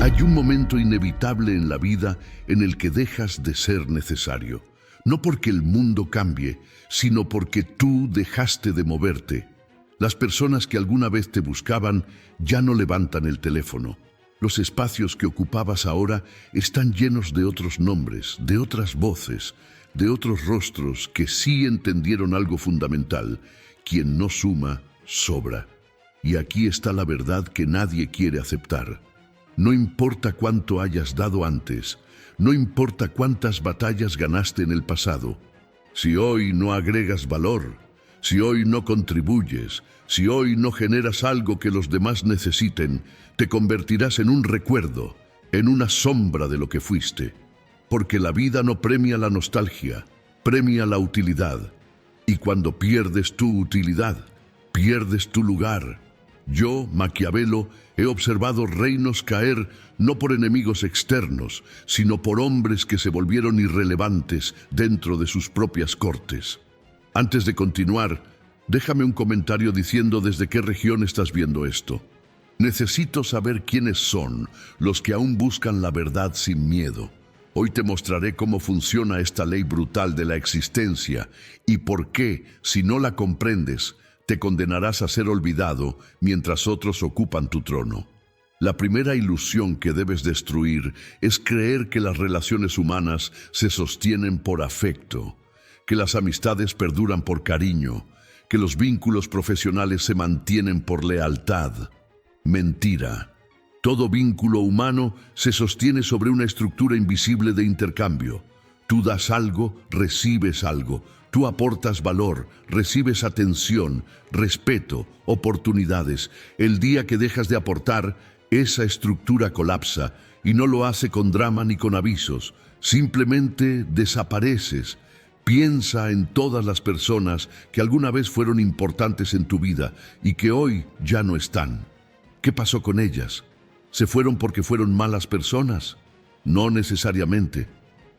Hay un momento inevitable en la vida en el que dejas de ser necesario. No porque el mundo cambie, sino porque tú dejaste de moverte. Las personas que alguna vez te buscaban ya no levantan el teléfono. Los espacios que ocupabas ahora están llenos de otros nombres, de otras voces, de otros rostros que sí entendieron algo fundamental. Quien no suma, sobra. Y aquí está la verdad que nadie quiere aceptar. No importa cuánto hayas dado antes, no importa cuántas batallas ganaste en el pasado. Si hoy no agregas valor, si hoy no contribuyes, si hoy no generas algo que los demás necesiten, te convertirás en un recuerdo, en una sombra de lo que fuiste. Porque la vida no premia la nostalgia, premia la utilidad. Y cuando pierdes tu utilidad, pierdes tu lugar. Yo, Maquiavelo, he observado reinos caer no por enemigos externos, sino por hombres que se volvieron irrelevantes dentro de sus propias cortes. Antes de continuar, déjame un comentario diciendo desde qué región estás viendo esto. Necesito saber quiénes son los que aún buscan la verdad sin miedo. Hoy te mostraré cómo funciona esta ley brutal de la existencia y por qué, si no la comprendes, te condenarás a ser olvidado mientras otros ocupan tu trono. La primera ilusión que debes destruir es creer que las relaciones humanas se sostienen por afecto, que las amistades perduran por cariño, que los vínculos profesionales se mantienen por lealtad. Mentira. Todo vínculo humano se sostiene sobre una estructura invisible de intercambio. Tú das algo, recibes algo. Tú aportas valor, recibes atención, respeto, oportunidades. El día que dejas de aportar, esa estructura colapsa y no lo hace con drama ni con avisos. Simplemente desapareces. Piensa en todas las personas que alguna vez fueron importantes en tu vida y que hoy ya no están. ¿Qué pasó con ellas? ¿Se fueron porque fueron malas personas? No necesariamente.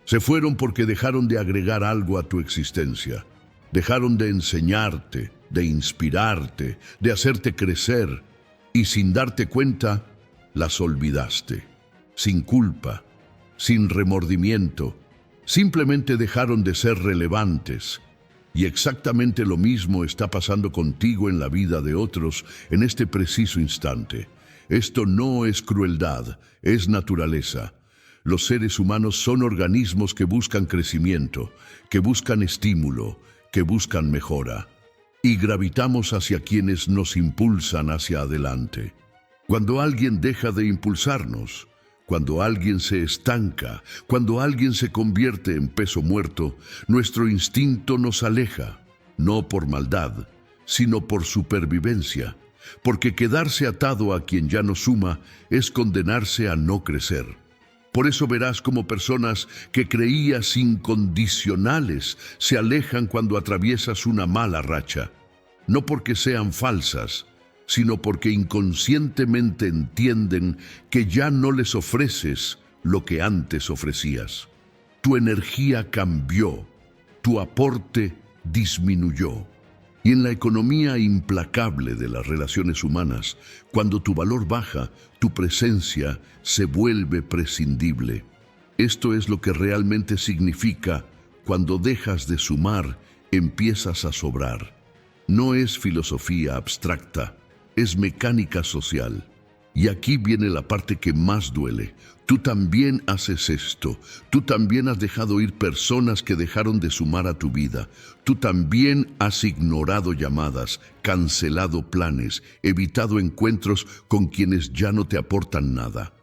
Se fueron porque dejaron de agregar algo a tu existencia. Dejaron de enseñarte, de inspirarte, de hacerte crecer. Y sin darte cuenta, las olvidaste. Sin culpa, sin remordimiento. Simplemente dejaron de ser relevantes. Y exactamente lo mismo está pasando contigo en la vida de otros en este preciso instante. Esto no es crueldad, es naturaleza. Los seres humanos son organismos que buscan crecimiento, que buscan estímulo, que buscan mejora. Y gravitamos hacia quienes nos impulsan hacia adelante. Cuando alguien deja de impulsarnos, cuando alguien se estanca, cuando alguien se convierte en peso muerto, nuestro instinto nos aleja, no por maldad, sino por supervivencia, porque quedarse atado a quien ya no suma es condenarse a no crecer. Por eso verás como personas que creías incondicionales se alejan cuando atraviesas una mala racha. No porque sean falsas, sino porque inconscientemente entienden que ya no les ofreces lo que antes ofrecías. Tu energía cambió, tu aporte disminuyó. Y en la economía implacable de las relaciones humanas, cuando tu valor baja, tu presencia se vuelve prescindible. Esto es lo que realmente significa cuando dejas de sumar, empiezas a sobrar. No es filosofía abstracta, es mecánica social. Y aquí viene la parte que más duele. Tú también haces esto. Tú también has dejado ir personas que dejaron de sumar a tu vida. Tú también has ignorado llamadas, cancelado planes, evitado encuentros con quienes ya no te aportan nada.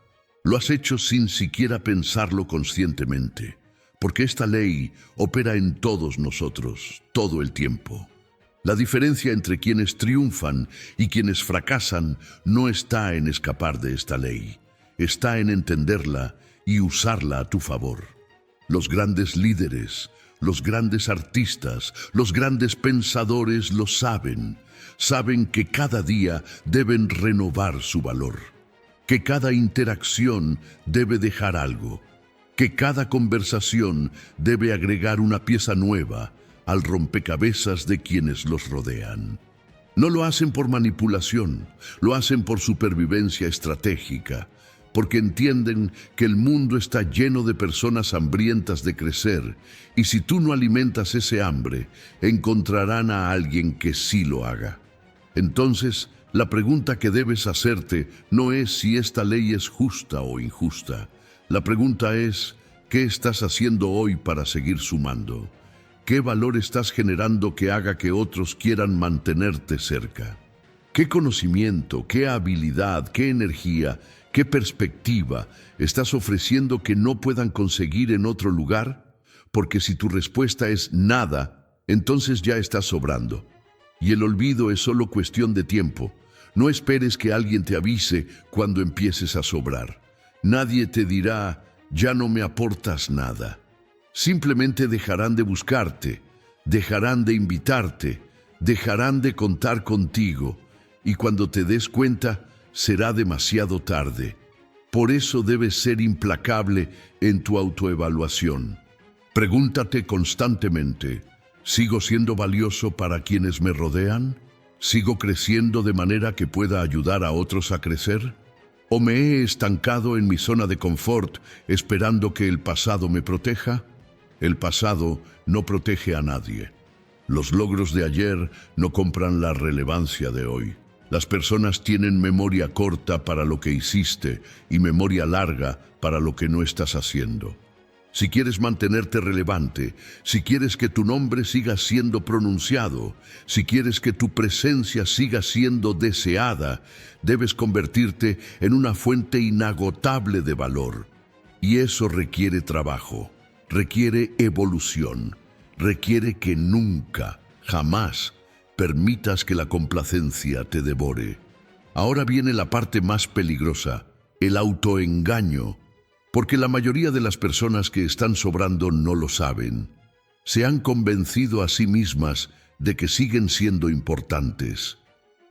Lo has hecho sin siquiera pensarlo conscientemente, porque esta ley opera en todos nosotros, todo el tiempo. La diferencia entre quienes triunfan y quienes fracasan no está en escapar de esta ley, está en entenderla y usarla a tu favor. Los grandes líderes, los grandes artistas, los grandes pensadores lo saben. Saben que cada día deben renovar su valor, que cada interacción debe dejar algo, que cada conversación debe agregar una pieza nueva al rompecabezas de quienes los rodean. No lo hacen por manipulación, lo hacen por supervivencia estratégica. porque entienden que el mundo está lleno de personas hambrientas de crecer, y si tú no alimentas ese hambre, encontrarán a alguien que sí lo haga. Entonces, la pregunta que debes hacerte no es si esta ley es justa o injusta. La pregunta es, ¿qué estás haciendo hoy para seguir sumando? ¿Qué valor estás generando que haga que otros quieran mantenerte cerca? ¿Qué conocimiento, qué habilidad, qué energía, qué perspectiva estás ofreciendo que no puedan conseguir en otro lugar? Porque si tu respuesta es nada, entonces ya estás sobrando. Y el olvido es solo cuestión de tiempo. No esperes que alguien te avise cuando empieces a sobrar. Nadie te dirá, ya no me aportas nada. Simplemente dejarán de buscarte, dejarán de invitarte, dejarán de contar contigo. Y cuando te des cuenta, será demasiado tarde. Por eso debes ser implacable en tu autoevaluación. Pregúntate constantemente, ¿sigo siendo valioso para quienes me rodean? ¿Sigo creciendo de manera que pueda ayudar a otros a crecer? ¿O me he estancado en mi zona de confort esperando que el pasado me proteja? El pasado no protege a nadie. Los logros de ayer no compran la relevancia de hoy. Las personas tienen memoria corta para lo que hiciste y memoria larga para lo que no estás haciendo. Si quieres mantenerte relevante, si quieres que tu nombre siga siendo pronunciado, si quieres que tu presencia siga siendo deseada, debes convertirte en una fuente inagotable de valor. Y eso requiere trabajo, requiere evolución, requiere que nunca, jamás, permitas que la complacencia te devore. Ahora viene la parte más peligrosa, el autoengaño, porque la mayoría de las personas que están sobrando no lo saben. Se han convencido a sí mismas de que siguen siendo importantes,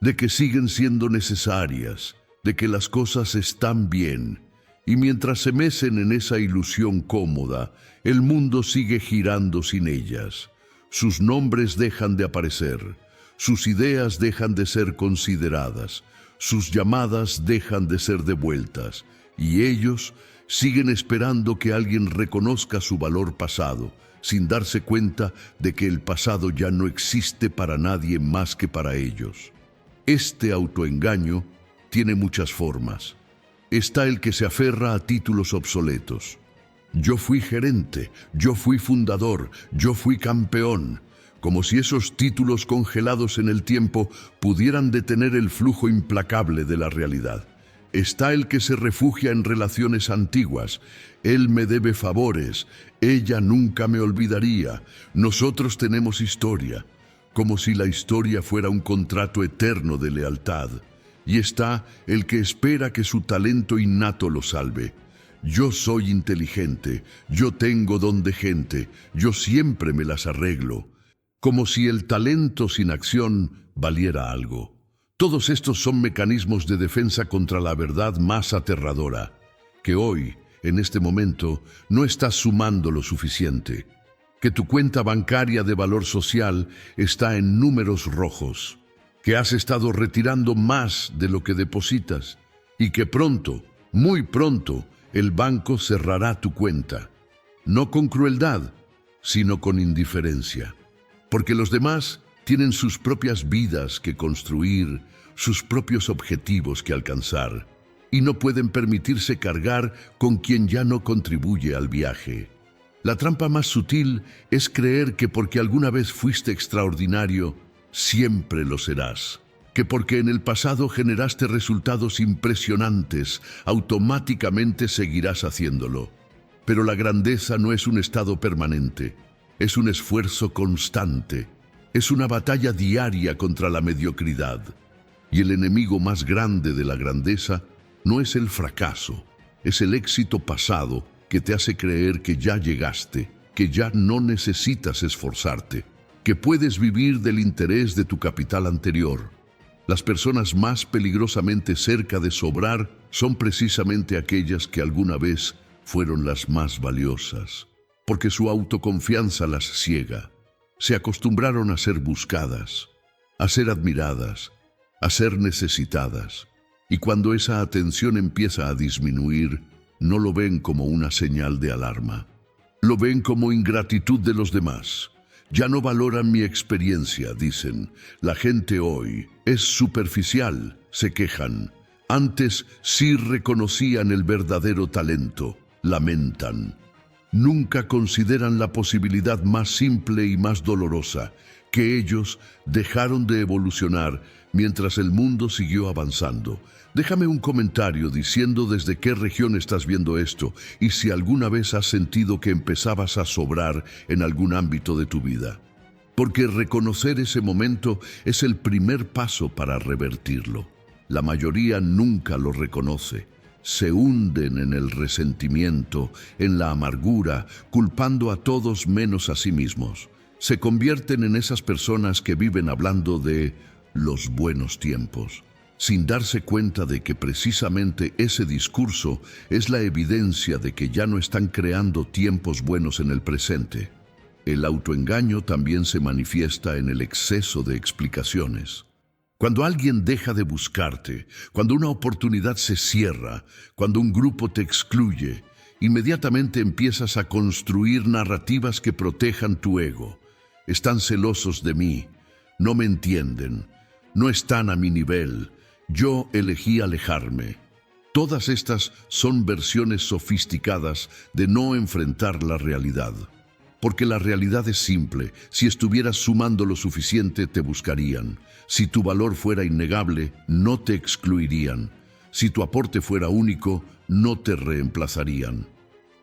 de que siguen siendo necesarias, de que las cosas están bien. Y mientras se mecen en esa ilusión cómoda, el mundo sigue girando sin ellas. Sus nombres dejan de aparecer. Sus ideas dejan de ser consideradas, sus llamadas dejan de ser devueltas, y ellos siguen esperando que alguien reconozca su valor pasado, sin darse cuenta de que el pasado ya no existe para nadie más que para ellos. Este autoengaño tiene muchas formas. Está el que se aferra a títulos obsoletos. Yo fui gerente, yo fui fundador, yo fui campeón. Como si esos títulos congelados en el tiempo pudieran detener el flujo implacable de la realidad. Está el que se refugia en relaciones antiguas. Él me debe favores, ella nunca me olvidaría, nosotros tenemos historia, como si la historia fuera un contrato eterno de lealtad. Y está el que espera que su talento innato lo salve. Yo soy inteligente, yo tengo don de gente, yo siempre me las arreglo. Como si el talento sin acción valiera algo. Todos estos son mecanismos de defensa contra la verdad más aterradora, que hoy, en este momento, no estás sumando lo suficiente, que tu cuenta bancaria de valor social está en números rojos, que has estado retirando más de lo que depositas y que pronto, muy pronto, el banco cerrará tu cuenta, no con crueldad, sino con indiferencia. Porque los demás tienen sus propias vidas que construir, sus propios objetivos que alcanzar, y no pueden permitirse cargar con quien ya no contribuye al viaje. La trampa más sutil es creer que porque alguna vez fuiste extraordinario, siempre lo serás. Que porque en el pasado generaste resultados impresionantes, automáticamente seguirás haciéndolo. Pero la grandeza no es un estado permanente. Es un esfuerzo constante, es una batalla diaria contra la mediocridad. Y el enemigo más grande de la grandeza no es el fracaso, es el éxito pasado que te hace creer que ya llegaste, que ya no necesitas esforzarte, que puedes vivir del interés de tu capital anterior. Las personas más peligrosamente cerca de sobrar son precisamente aquellas que alguna vez fueron las más valiosas. Porque su autoconfianza las ciega. Se acostumbraron a ser buscadas, a ser admiradas, a ser necesitadas. Y cuando esa atención empieza a disminuir, no lo ven como una señal de alarma. Lo ven como ingratitud de los demás. Ya no valoran mi experiencia, dicen. La gente hoy es superficial, se quejan. Antes sí reconocían el verdadero talento, lamentan. Nunca consideran la posibilidad más simple y más dolorosa, que ellos dejaron de evolucionar mientras el mundo siguió avanzando. Déjame un comentario diciendo desde qué región estás viendo esto y si alguna vez has sentido que empezabas a sobrar en algún ámbito de tu vida. Porque reconocer ese momento es el primer paso para revertirlo. La mayoría nunca lo reconoce. Se hunden en el resentimiento, en la amargura, culpando a todos menos a sí mismos. Se convierten en esas personas que viven hablando de los buenos tiempos, sin darse cuenta de que precisamente ese discurso es la evidencia de que ya no están creando tiempos buenos en el presente. El autoengaño también se manifiesta en el exceso de explicaciones. Cuando alguien deja de buscarte, cuando una oportunidad se cierra, cuando un grupo te excluye, inmediatamente empiezas a construir narrativas que protejan tu ego. Están celosos de mí, no me entienden, no están a mi nivel, yo elegí alejarme. Todas estas son versiones sofisticadas de no enfrentar la realidad. Porque la realidad es simple, si estuvieras sumando lo suficiente te buscarían. Si tu valor fuera innegable, no te excluirían. Si tu aporte fuera único, no te reemplazarían.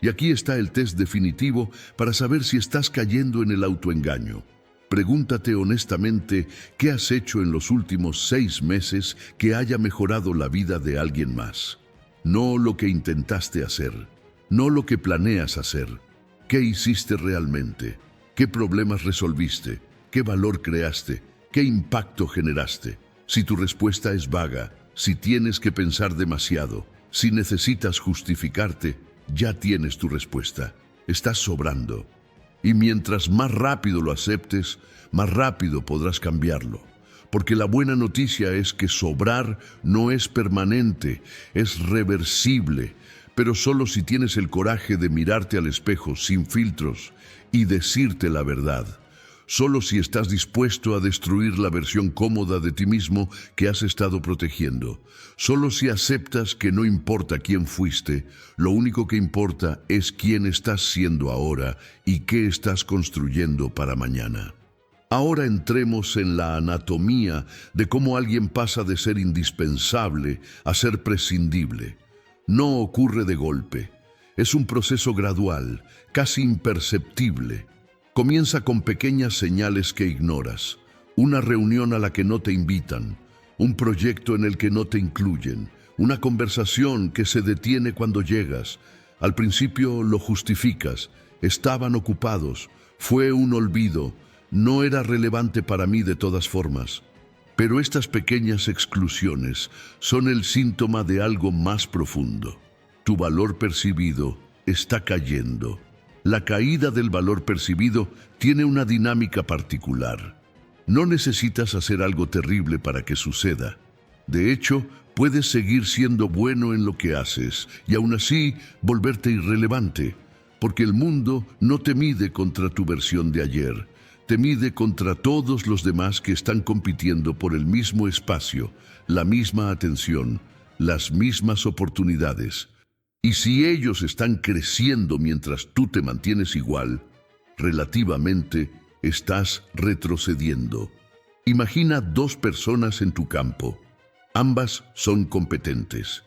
Y aquí está el test definitivo para saber si estás cayendo en el autoengaño. Pregúntate honestamente qué has hecho en los últimos 6 meses que haya mejorado la vida de alguien más. No lo que intentaste hacer, no lo que planeas hacer. ¿Qué hiciste realmente? ¿Qué problemas resolviste? ¿Qué valor creaste? ¿Qué impacto generaste? Si tu respuesta es vaga, si tienes que pensar demasiado, si necesitas justificarte, ya tienes tu respuesta. Estás sobrando. Y mientras más rápido lo aceptes, más rápido podrás cambiarlo. Porque la buena noticia es que sobrar no es permanente, es reversible, pero solo si tienes el coraje de mirarte al espejo sin filtros y decirte la verdad. Solo si estás dispuesto a destruir la versión cómoda de ti mismo que has estado protegiendo. Solo si aceptas que no importa quién fuiste, lo único que importa es quién estás siendo ahora y qué estás construyendo para mañana. Ahora entremos en la anatomía de cómo alguien pasa de ser indispensable a ser prescindible. No ocurre de golpe. Es un proceso gradual, casi imperceptible. Comienza con pequeñas señales que ignoras. Una reunión a la que no te invitan. Un proyecto en el que no te incluyen. Una conversación que se detiene cuando llegas. Al principio lo justificas. Estaban ocupados. Fue un olvido. No era relevante para mí de todas formas. Pero estas pequeñas exclusiones son el síntoma de algo más profundo. Tu valor percibido está cayendo. La caída del valor percibido tiene una dinámica particular. No necesitas hacer algo terrible para que suceda. De hecho, puedes seguir siendo bueno en lo que haces y aún así volverte irrelevante, porque el mundo no te mide contra tu versión de ayer. Te mide contra todos los demás que están compitiendo por el mismo espacio, la misma atención, las mismas oportunidades. Y si ellos están creciendo mientras tú te mantienes igual, relativamente estás retrocediendo. Imagina 2 personas en tu campo. Ambas son competentes,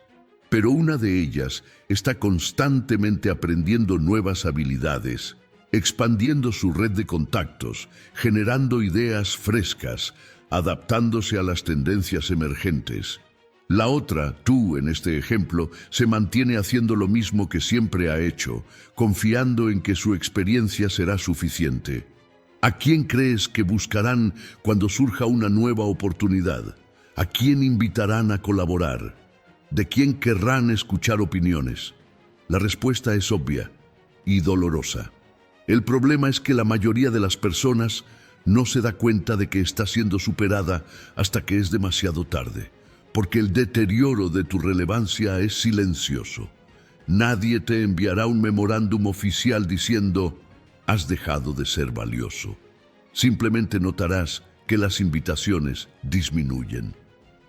pero una de ellas está constantemente aprendiendo nuevas habilidades, expandiendo su red de contactos, generando ideas frescas, adaptándose a las tendencias emergentes. La otra, tú en este ejemplo, se mantiene haciendo lo mismo que siempre ha hecho, confiando en que su experiencia será suficiente. ¿A quién crees que buscarán cuando surja una nueva oportunidad? ¿A quién invitarán a colaborar? ¿De quién querrán escuchar opiniones? La respuesta es obvia y dolorosa. El problema es que la mayoría de las personas no se da cuenta de que está siendo superada hasta que es demasiado tarde. porque el deterioro de tu relevancia es silencioso. Nadie te enviará un memorándum oficial diciendo, has dejado de ser valioso. Simplemente notarás que las invitaciones disminuyen,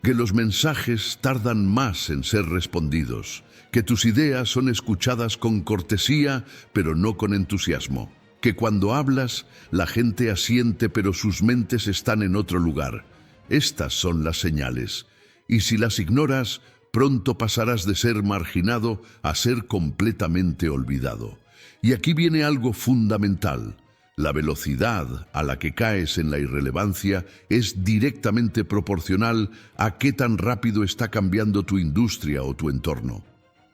que los mensajes tardan más en ser respondidos, que tus ideas son escuchadas con cortesía, pero no con entusiasmo, que cuando hablas, la gente asiente, pero sus mentes están en otro lugar. Estas son las señales, y si las ignoras, pronto pasarás de ser marginado a ser completamente olvidado. Y aquí viene algo fundamental. La velocidad a la que caes en la irrelevancia es directamente proporcional a qué tan rápido está cambiando tu industria o tu entorno.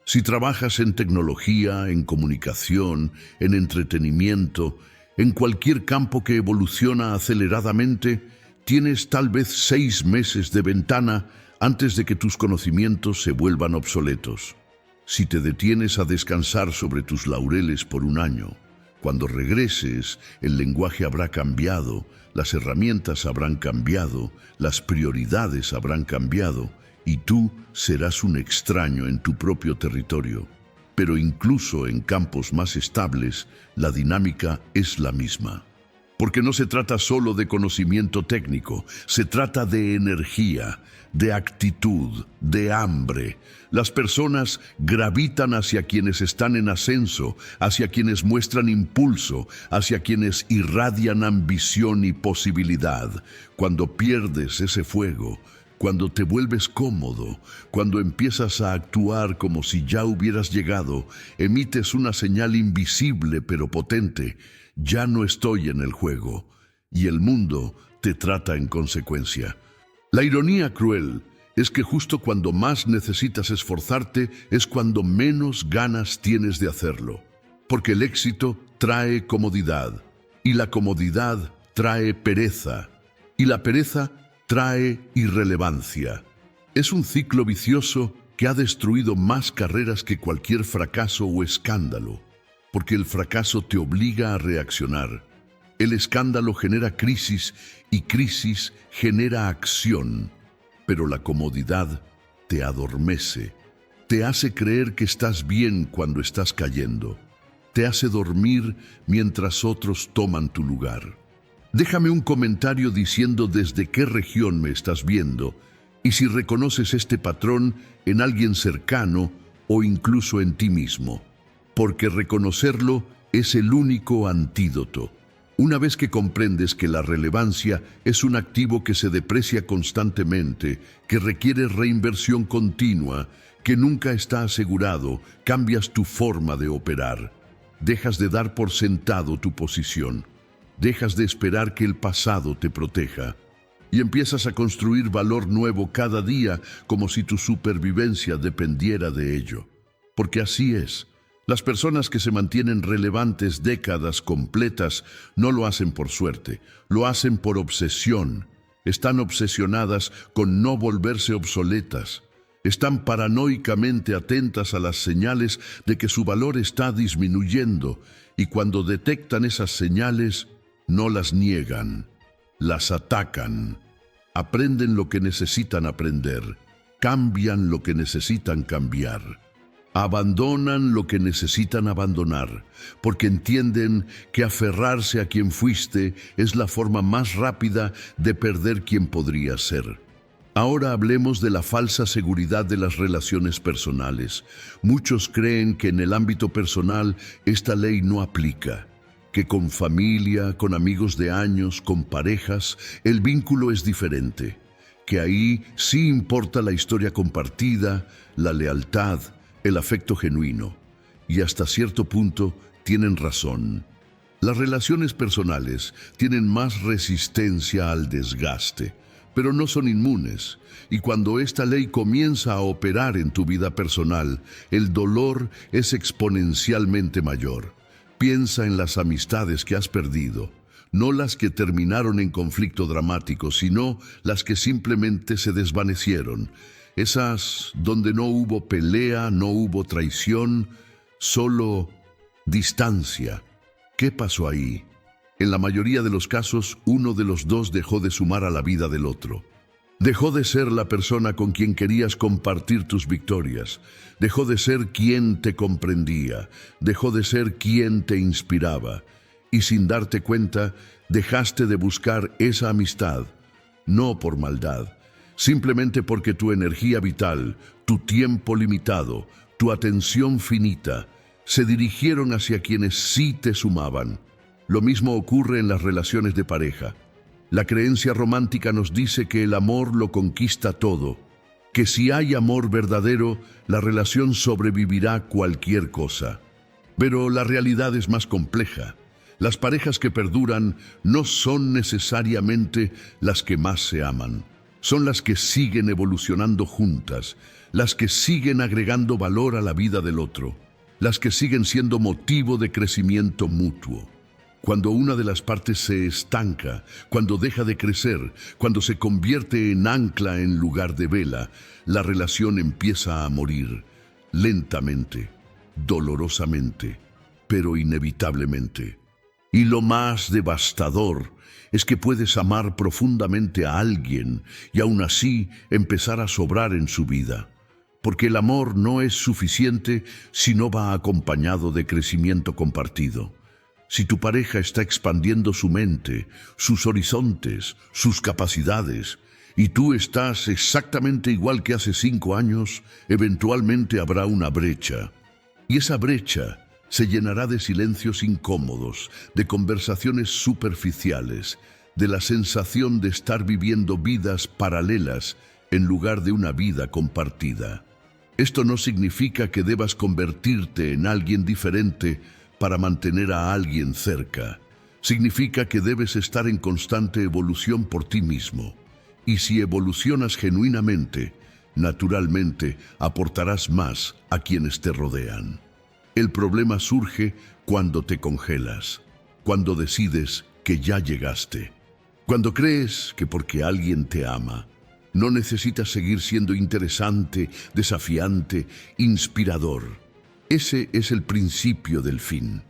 Si trabajas en tecnología, en comunicación, en entretenimiento, en cualquier campo que evoluciona aceleradamente, tienes tal vez 6 meses de ventana antes de que tus conocimientos se vuelvan obsoletos. Si te detienes a descansar sobre tus laureles por un año, cuando regreses, el lenguaje habrá cambiado, las herramientas habrán cambiado, las prioridades habrán cambiado, y tú serás un extraño en tu propio territorio. Pero incluso en campos más estables, la dinámica es la misma. Porque no se trata solo de conocimiento técnico, se trata de energía, de actitud, de hambre. Las personas gravitan hacia quienes están en ascenso, hacia quienes muestran impulso, hacia quienes irradian ambición y posibilidad. Cuando pierdes ese fuego, cuando te vuelves cómodo, cuando empiezas a actuar como si ya hubieras llegado, emites una señal invisible pero potente. Ya no estoy en el juego, y el mundo te trata en consecuencia. La ironía cruel es que justo cuando más necesitas esforzarte es cuando menos ganas tienes de hacerlo, porque el éxito trae comodidad, y la comodidad trae pereza, y la pereza trae irrelevancia. Es un ciclo vicioso que ha destruido más carreras que cualquier fracaso o escándalo, porque el fracaso te obliga a reaccionar. El escándalo genera crisis y crisis genera acción, pero la comodidad te adormece, te hace creer que estás bien cuando estás cayendo, te hace dormir mientras otros toman tu lugar. Déjame un comentario diciendo desde qué región me estás viendo y si reconoces este patrón en alguien cercano o incluso en ti mismo, porque reconocerlo es el único antídoto. Una vez que comprendes que la relevancia es un activo que se deprecia constantemente, que requiere reinversión continua, que nunca está asegurado, cambias tu forma de operar. Dejas de dar por sentado tu posición. Dejas de esperar que el pasado te proteja. Y empiezas a construir valor nuevo cada día como si tu supervivencia dependiera de ello. Porque así es. Las personas que se mantienen relevantes décadas completas no lo hacen por suerte, lo hacen por obsesión. Están obsesionadas con no volverse obsoletas. Están paranoicamente atentas a las señales de que su valor está disminuyendo y cuando detectan esas señales, no las niegan, las atacan. Aprenden lo que necesitan aprender, cambian lo que necesitan cambiar. Abandonan lo que necesitan abandonar, porque entienden que aferrarse a quien fuiste es la forma más rápida de perder quien podrías ser. Ahora hablemos de la falsa seguridad de las relaciones personales. Muchos creen que en el ámbito personal esta ley no aplica, que con familia, con amigos de años, con parejas, el vínculo es diferente, que ahí sí importa la historia compartida, la lealtad, el afecto genuino, y hasta cierto punto tienen razón. Las relaciones personales tienen más resistencia al desgaste, pero no son inmunes, y cuando esta ley comienza a operar en tu vida personal, el dolor es exponencialmente mayor. Piensa en las amistades que has perdido, no las que terminaron en conflicto dramático, sino las que simplemente se desvanecieron. Esas donde no hubo pelea, no hubo traición, solo distancia. ¿Qué pasó ahí? En la mayoría de los casos, uno de los dos dejó de sumar a la vida del otro. Dejó de ser la persona con quien querías compartir tus victorias. Dejó de ser quien te comprendía. Dejó de ser quien te inspiraba. Y sin darte cuenta, dejaste de buscar esa amistad, no por maldad, simplemente porque tu energía vital, tu tiempo limitado, tu atención finita, se dirigieron hacia quienes sí te sumaban. Lo mismo ocurre en las relaciones de pareja. La creencia romántica nos dice que el amor lo conquista todo, que si hay amor verdadero, la relación sobrevivirá cualquier cosa. Pero la realidad es más compleja. Las parejas que perduran no son necesariamente las que más se aman. Son las que siguen evolucionando juntas, las que siguen agregando valor a la vida del otro, las que siguen siendo motivo de crecimiento mutuo. Cuando una de las partes se estanca, cuando deja de crecer, cuando se convierte en ancla en lugar de vela, la relación empieza a morir, lentamente, dolorosamente, pero inevitablemente. Y lo más devastador es que puedes amar profundamente a alguien y aún así empezar a sobrar en su vida. Porque el amor no es suficiente si no va acompañado de crecimiento compartido. Si tu pareja está expandiendo su mente, sus horizontes, sus capacidades, y tú estás exactamente igual que hace 5 años, eventualmente habrá una brecha. Y esa brecha se llenará de silencios incómodos, de conversaciones superficiales, de la sensación de estar viviendo vidas paralelas en lugar de una vida compartida. Esto no significa que debas convertirte en alguien diferente para mantener a alguien cerca. Significa que debes estar en constante evolución por ti mismo. Y si evolucionas genuinamente, naturalmente aportarás más a quienes te rodean. El problema surge cuando te congelas, cuando decides que ya llegaste, cuando crees que porque alguien te ama, no necesitas seguir siendo interesante, desafiante, inspirador. Ese es el principio del fin.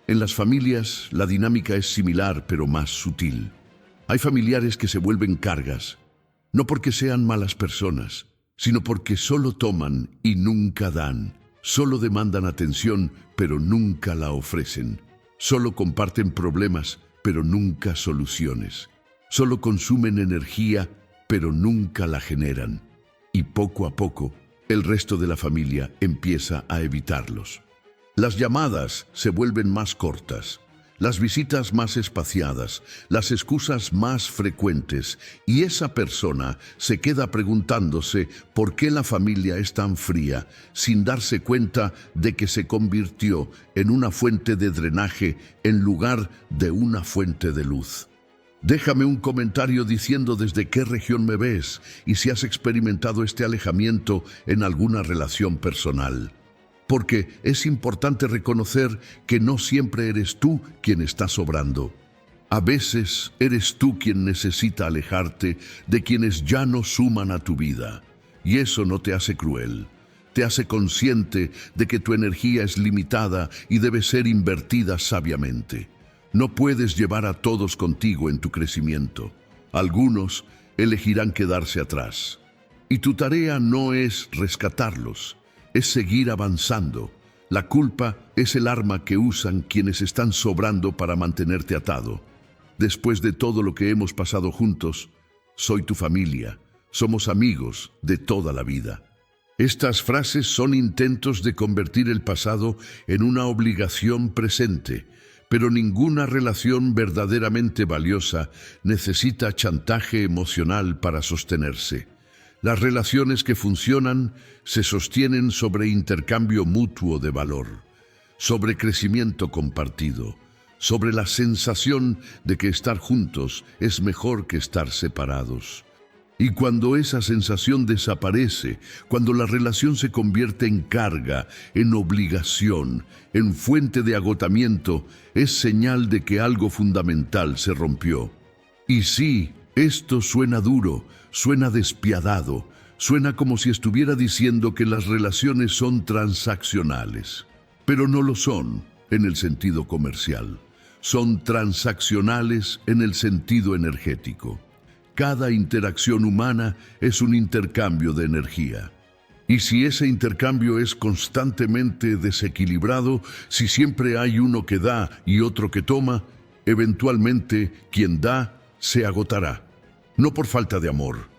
En las familias, la dinámica es similar, pero más sutil. Hay familiares que se vuelven cargas, no porque sean malas personas, sino porque solo toman y nunca dan. Solo demandan atención, pero nunca la ofrecen. Solo comparten problemas, pero nunca soluciones. Solo consumen energía, pero nunca la generan. Y poco a poco, el resto de la familia empieza a evitarlos. Las llamadas se vuelven más cortas, las visitas más espaciadas, las excusas más frecuentes, y esa persona se queda preguntándose por qué la familia es tan fría, sin darse cuenta de que se convirtió en una fuente de drenaje en lugar de una fuente de luz. Déjame un comentario diciendo desde qué región me ves y si has experimentado este alejamiento en alguna relación personal. Porque es importante reconocer que no siempre eres tú quien está sobrando. A veces eres tú quien necesita alejarte de quienes ya no suman a tu vida. Y eso no te hace cruel. Te hace consciente de que tu energía es limitada y debe ser invertida sabiamente. No puedes llevar a todos contigo en tu crecimiento. Algunos elegirán quedarse atrás. Y tu tarea no es rescatarlos, es seguir avanzando. La culpa es el arma que usan quienes están sobrando para mantenerte atado. Después de todo lo que hemos pasado juntos, soy tu familia, somos amigos de toda la vida. Estas frases son intentos de convertir el pasado en una obligación presente, pero ninguna relación verdaderamente valiosa necesita chantaje emocional para sostenerse. Las relaciones que funcionan se sostienen sobre intercambio mutuo de valor, sobre crecimiento compartido, sobre la sensación de que estar juntos es mejor que estar separados. Y cuando esa sensación desaparece, cuando la relación se convierte en carga, en obligación, en fuente de agotamiento, es señal de que algo fundamental se rompió. Y sí, esto suena duro, suena despiadado, suena como si estuviera diciendo que las relaciones son transaccionales. Pero no lo son en el sentido comercial. Son transaccionales en el sentido energético. Cada interacción humana es un intercambio de energía. Y si ese intercambio es constantemente desequilibrado, si siempre hay uno que da y otro que toma, eventualmente quien da se agotará. No por falta de amor,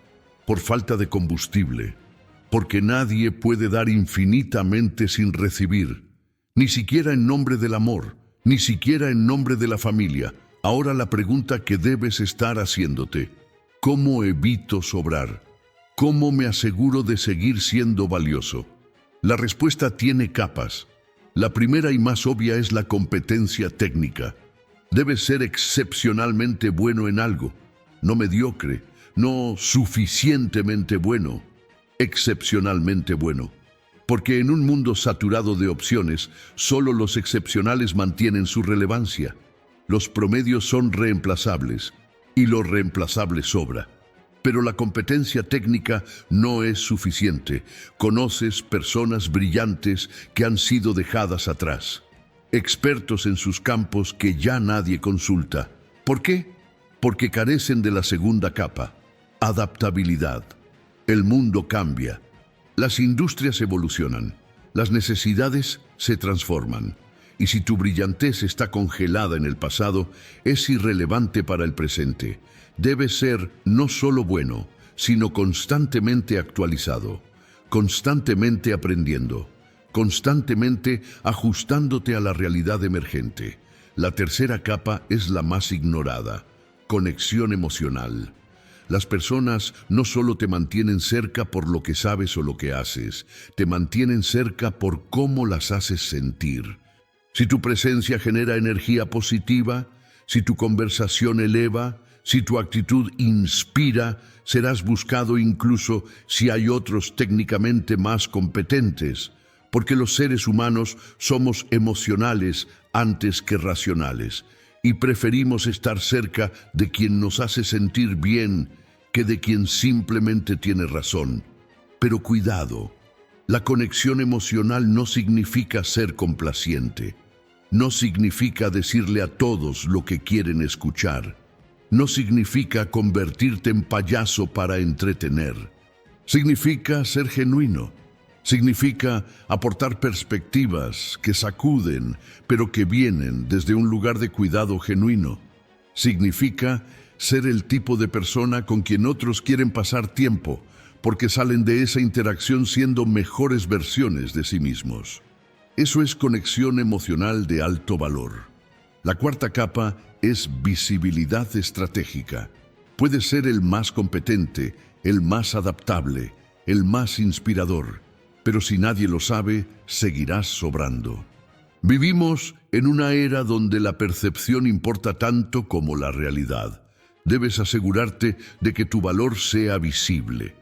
por falta de combustible, porque nadie puede dar infinitamente sin recibir, ni siquiera en nombre del amor, ni siquiera en nombre de la familia. Ahora la pregunta que debes estar haciéndote: ¿cómo evito sobrar? ¿Cómo me aseguro de seguir siendo valioso? La respuesta tiene capas. La primera y más obvia es la competencia técnica. Debes ser excepcionalmente bueno en algo, no mediocre, no suficientemente bueno, excepcionalmente bueno. Porque en un mundo saturado de opciones, solo los excepcionales mantienen su relevancia. Los promedios son reemplazables y lo reemplazable sobra. Pero la competencia técnica no es suficiente. Conoces personas brillantes que han sido dejadas atrás, expertos en sus campos que ya nadie consulta. ¿Por qué? Porque carecen de la segunda capa: adaptabilidad. El mundo cambia, las industrias evolucionan, las necesidades se transforman. Y si tu brillantez está congelada en el pasado, es irrelevante para el presente. Debes ser no solo bueno, sino constantemente actualizado, constantemente aprendiendo, constantemente ajustándote a la realidad emergente. La tercera capa es la más ignorada: conexión emocional. Las personas no solo te mantienen cerca por lo que sabes o lo que haces, te mantienen cerca por cómo las haces sentir. Si tu presencia genera energía positiva, si tu conversación eleva, si tu actitud inspira, serás buscado incluso si hay otros técnicamente más competentes, porque los seres humanos somos emocionales antes que racionales, y preferimos estar cerca de quien nos hace sentir bien que de quien simplemente tiene razón. Pero cuidado, la conexión emocional no significa ser complaciente. No significa decirle a todos lo que quieren escuchar. No significa convertirte en payaso para entretener. Significa ser genuino. Significa aportar perspectivas que sacuden, pero que vienen desde un lugar de cuidado genuino. Significa ser el tipo de persona con quien otros quieren pasar tiempo, porque salen de esa interacción siendo mejores versiones de sí mismos. Eso es conexión emocional de alto valor. La cuarta capa es visibilidad estratégica. Puedes ser el más competente, el más adaptable, el más inspirador, pero si nadie lo sabe, seguirás sobrando. Vivimos en una era donde la percepción importa tanto como la realidad. Debes asegurarte de que tu valor sea visible.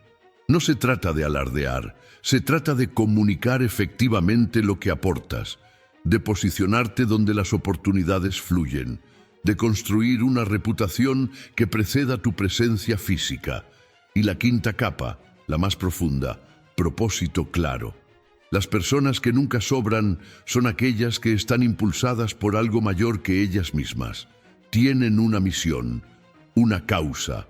No se trata de alardear, se trata de comunicar efectivamente lo que aportas, de posicionarte donde las oportunidades fluyen, de construir una reputación que preceda tu presencia física. Y la quinta capa, la más profunda: propósito claro. Las personas que nunca sobran son aquellas que están impulsadas por algo mayor que ellas mismas. Tienen una misión, una causa,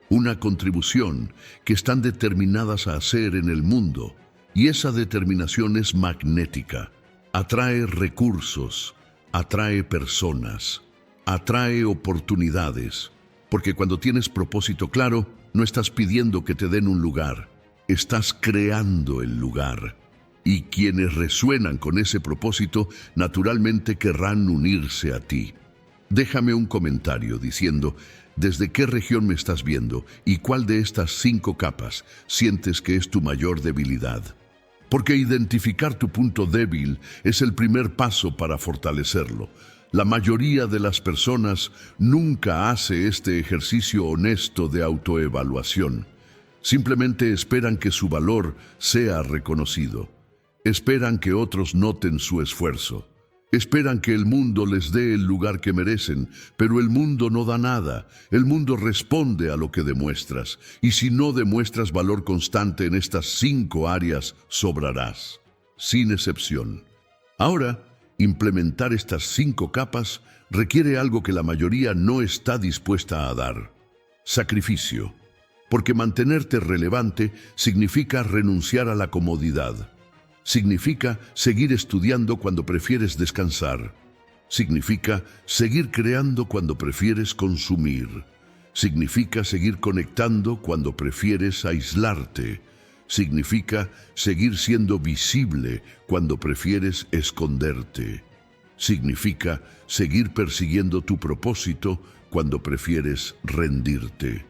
una contribución que están determinadas a hacer en el mundo, y esa determinación es magnética. Atrae recursos, atrae personas, atrae oportunidades, porque cuando tienes propósito claro, no estás pidiendo que te den un lugar, estás creando el lugar. Y quienes resuenan con ese propósito, naturalmente querrán unirse a ti. Déjame un comentario diciendo desde qué región me estás viendo y cuál de estas 5 capas sientes que es tu mayor debilidad. Porque identificar tu punto débil es el primer paso para fortalecerlo. La mayoría de las personas nunca hace este ejercicio honesto de autoevaluación. Simplemente esperan que su valor sea reconocido. Esperan que otros noten su esfuerzo. Esperan que el mundo les dé el lugar que merecen, pero el mundo no da nada. El mundo responde a lo que demuestras. Y si no demuestras valor constante en estas 5 áreas, sobrarás, sin excepción. Ahora, implementar estas 5 capas requiere algo que la mayoría no está dispuesta a dar: Sacrificio. Porque mantenerte relevante significa renunciar a la comodidad. Significa seguir estudiando cuando prefieres descansar. Significa seguir creando cuando prefieres consumir. Significa seguir conectando cuando prefieres aislarte. Significa seguir siendo visible cuando prefieres esconderte. Significa seguir persiguiendo tu propósito cuando prefieres rendirte.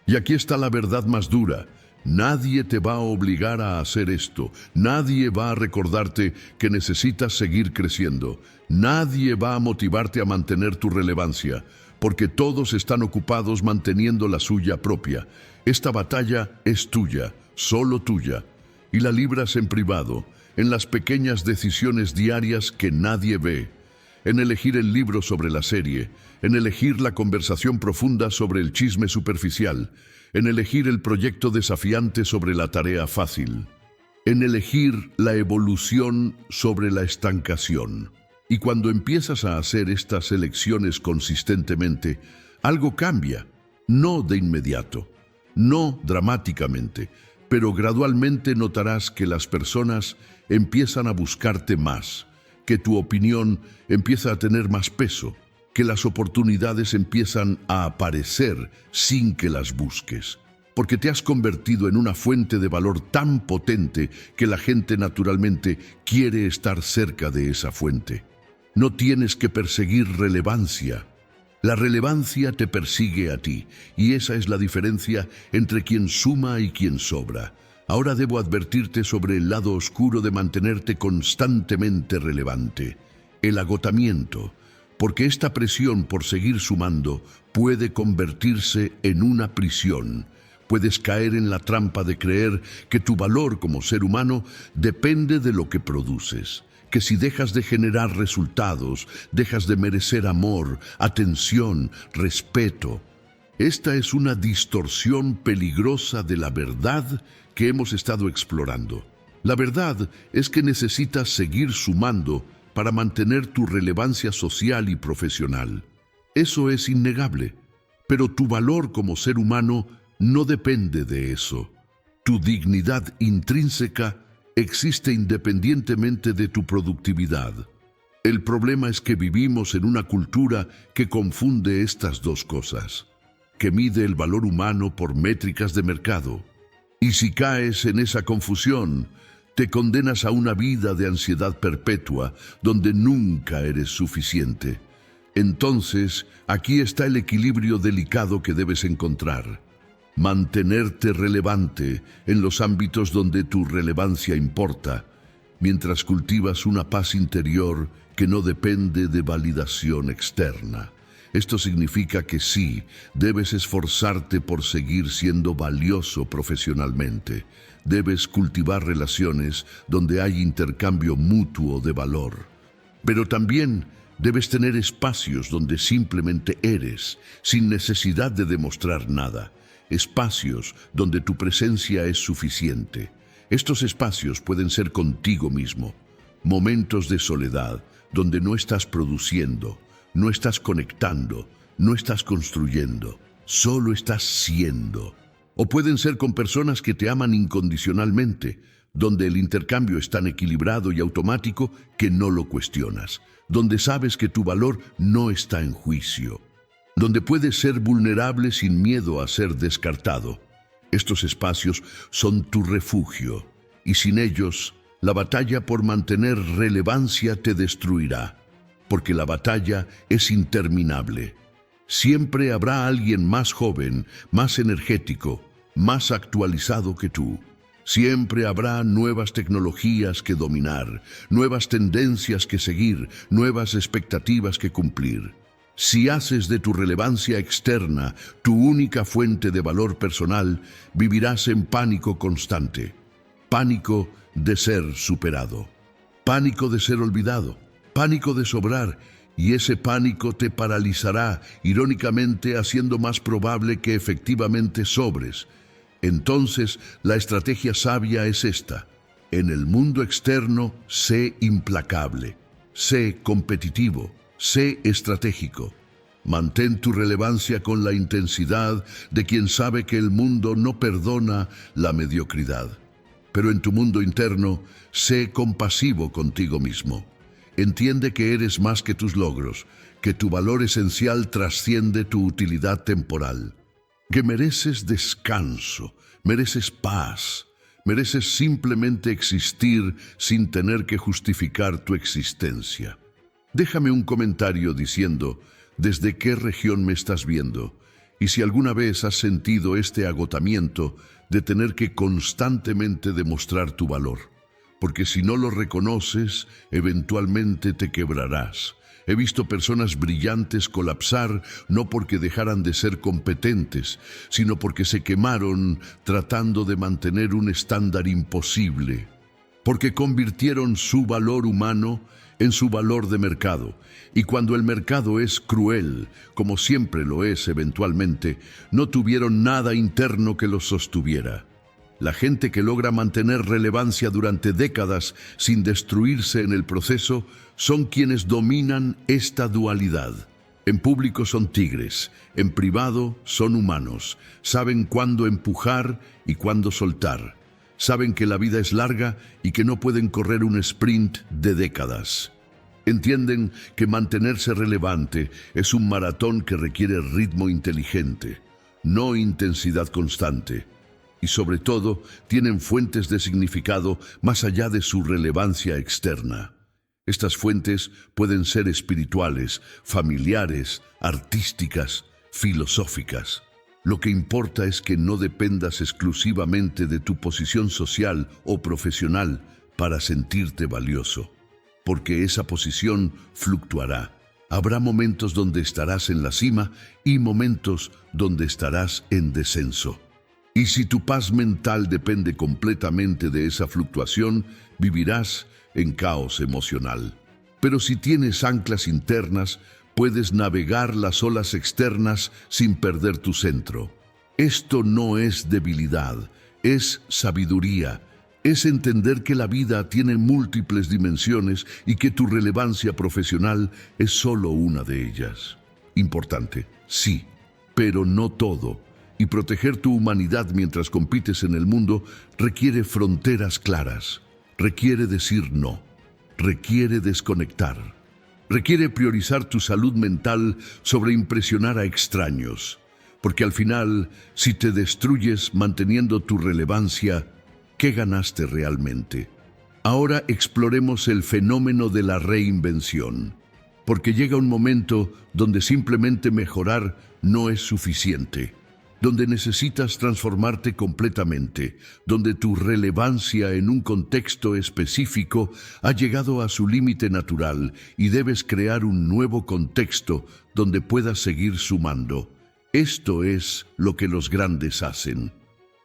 Y aquí está la verdad más dura. Nadie te va a obligar a hacer esto. Nadie va a recordarte que necesitas seguir creciendo. Nadie va a motivarte a mantener tu relevancia, porque todos están ocupados manteniendo la suya propia. Esta batalla es tuya, solo tuya, y la libras en privado, en las pequeñas decisiones diarias que nadie ve, en elegir el libro sobre la serie, en elegir la conversación profunda sobre el chisme superficial, en elegir el proyecto desafiante sobre la tarea fácil, en elegir la evolución sobre la estancación. Y cuando empiezas a hacer estas elecciones consistentemente, algo cambia, no de inmediato, no dramáticamente, pero gradualmente notarás que las personas empiezan a buscarte más, que tu opinión empieza a tener más peso, que las oportunidades empiezan a aparecer sin que las busques, porque te has convertido en una fuente de valor tan potente que la gente naturalmente quiere estar cerca de esa fuente. No tienes que perseguir relevancia. La relevancia te persigue a ti, y esa es la diferencia entre quien suma y quien sobra. Ahora debo advertirte sobre el lado oscuro de mantenerte constantemente relevante, el agotamiento, porque esta presión por seguir sumando puede convertirse en una prisión. Puedes caer en la trampa de creer que tu valor como ser humano depende de lo que produces, que si dejas de generar resultados, dejas de merecer amor, atención, respeto. Esta es una distorsión peligrosa de la verdad que hemos estado explorando. La verdad es que necesitas seguir sumando para mantener tu relevancia social y profesional. Eso es innegable, pero tu valor como ser humano no depende de eso. Tu dignidad intrínseca existe independientemente de tu productividad. El problema es que vivimos en una cultura que confunde estas dos cosas, que mide el valor humano por métricas de mercado. Y si caes en esa confusión, te condenas a una vida de ansiedad perpetua donde nunca eres suficiente. Entonces, aquí está el equilibrio delicado que debes encontrar. Mantenerte relevante en los ámbitos donde tu relevancia importa, mientras cultivas una paz interior que no depende de validación externa. Esto significa que sí, debes esforzarte por seguir siendo valioso profesionalmente. Debes cultivar relaciones donde hay intercambio mutuo de valor. Pero también debes tener espacios donde simplemente eres, sin necesidad de demostrar nada. Espacios donde tu presencia es suficiente. Estos espacios pueden ser contigo mismo. Momentos de soledad donde no estás produciendo, no estás conectando, no estás construyendo, solo estás siendo. O pueden ser con personas que te aman incondicionalmente, donde el intercambio es tan equilibrado y automático que no lo cuestionas, donde sabes que tu valor no está en juicio, donde puedes ser vulnerable sin miedo a ser descartado. Estos espacios son tu refugio, y sin ellos, la batalla por mantener relevancia te destruirá, porque la batalla es interminable. Siempre habrá alguien más joven, más energético, más actualizado que tú. Siempre habrá nuevas tecnologías que dominar, nuevas tendencias que seguir, nuevas expectativas que cumplir. Si haces de tu relevancia externa tu única fuente de valor personal, vivirás en pánico constante. Pánico de ser superado. Pánico de ser olvidado. Pánico de sobrar. Y ese pánico te paralizará, irónicamente haciendo más probable que efectivamente sobres. Entonces, la estrategia sabia es esta. En el mundo externo, sé implacable. Sé competitivo. Sé estratégico. Mantén tu relevancia con la intensidad de quien sabe que el mundo no perdona la mediocridad. Pero en tu mundo interno, sé compasivo contigo mismo. Entiende que eres más que tus logros, que tu valor esencial trasciende tu utilidad temporal, que mereces descanso, mereces paz, mereces simplemente existir sin tener que justificar tu existencia. Déjame un comentario diciendo desde qué región me estás viendo y si alguna vez has sentido este agotamiento de tener que constantemente demostrar tu valor. Porque si no lo reconoces, eventualmente te quebrarás. He visto personas brillantes colapsar no porque dejaran de ser competentes, sino porque se quemaron tratando de mantener un estándar imposible. Porque convirtieron su valor humano en su valor de mercado. Y cuando el mercado es cruel, como siempre lo es eventualmente, no tuvieron nada interno que los sostuviera. La gente que logra mantener relevancia durante décadas sin destruirse en el proceso son quienes dominan esta dualidad. En público son tigres, en privado son humanos. Saben cuándo empujar y cuándo soltar. Saben que la vida es larga y que no pueden correr un sprint de décadas. Entienden que mantenerse relevante es un maratón que requiere ritmo inteligente, no intensidad constante. Y sobre todo, tienen fuentes de significado más allá de su relevancia externa. Estas fuentes pueden ser espirituales, familiares, artísticas, filosóficas. Lo que importa es que no dependas exclusivamente de tu posición social o profesional para sentirte valioso, porque esa posición fluctuará. Habrá momentos donde estarás en la cima y momentos donde estarás en descenso. Y si tu paz mental depende completamente de esa fluctuación, vivirás en caos emocional. Pero si tienes anclas internas, puedes navegar las olas externas sin perder tu centro. Esto no es debilidad, es sabiduría. Es entender que la vida tiene múltiples dimensiones y que tu relevancia profesional es solo una de ellas. Importante, sí, pero no todo. Y proteger tu humanidad mientras compites en el mundo requiere fronteras claras, requiere decir no, requiere desconectar, requiere priorizar tu salud mental sobre impresionar a extraños, porque al final, si te destruyes manteniendo tu relevancia, ¿qué ganaste realmente? Ahora exploremos el fenómeno de la reinvención, porque llega un momento donde simplemente mejorar no es suficiente, donde necesitas transformarte completamente, donde tu relevancia en un contexto específico ha llegado a su límite natural y debes crear un nuevo contexto donde puedas seguir sumando. Esto es lo que los grandes hacen.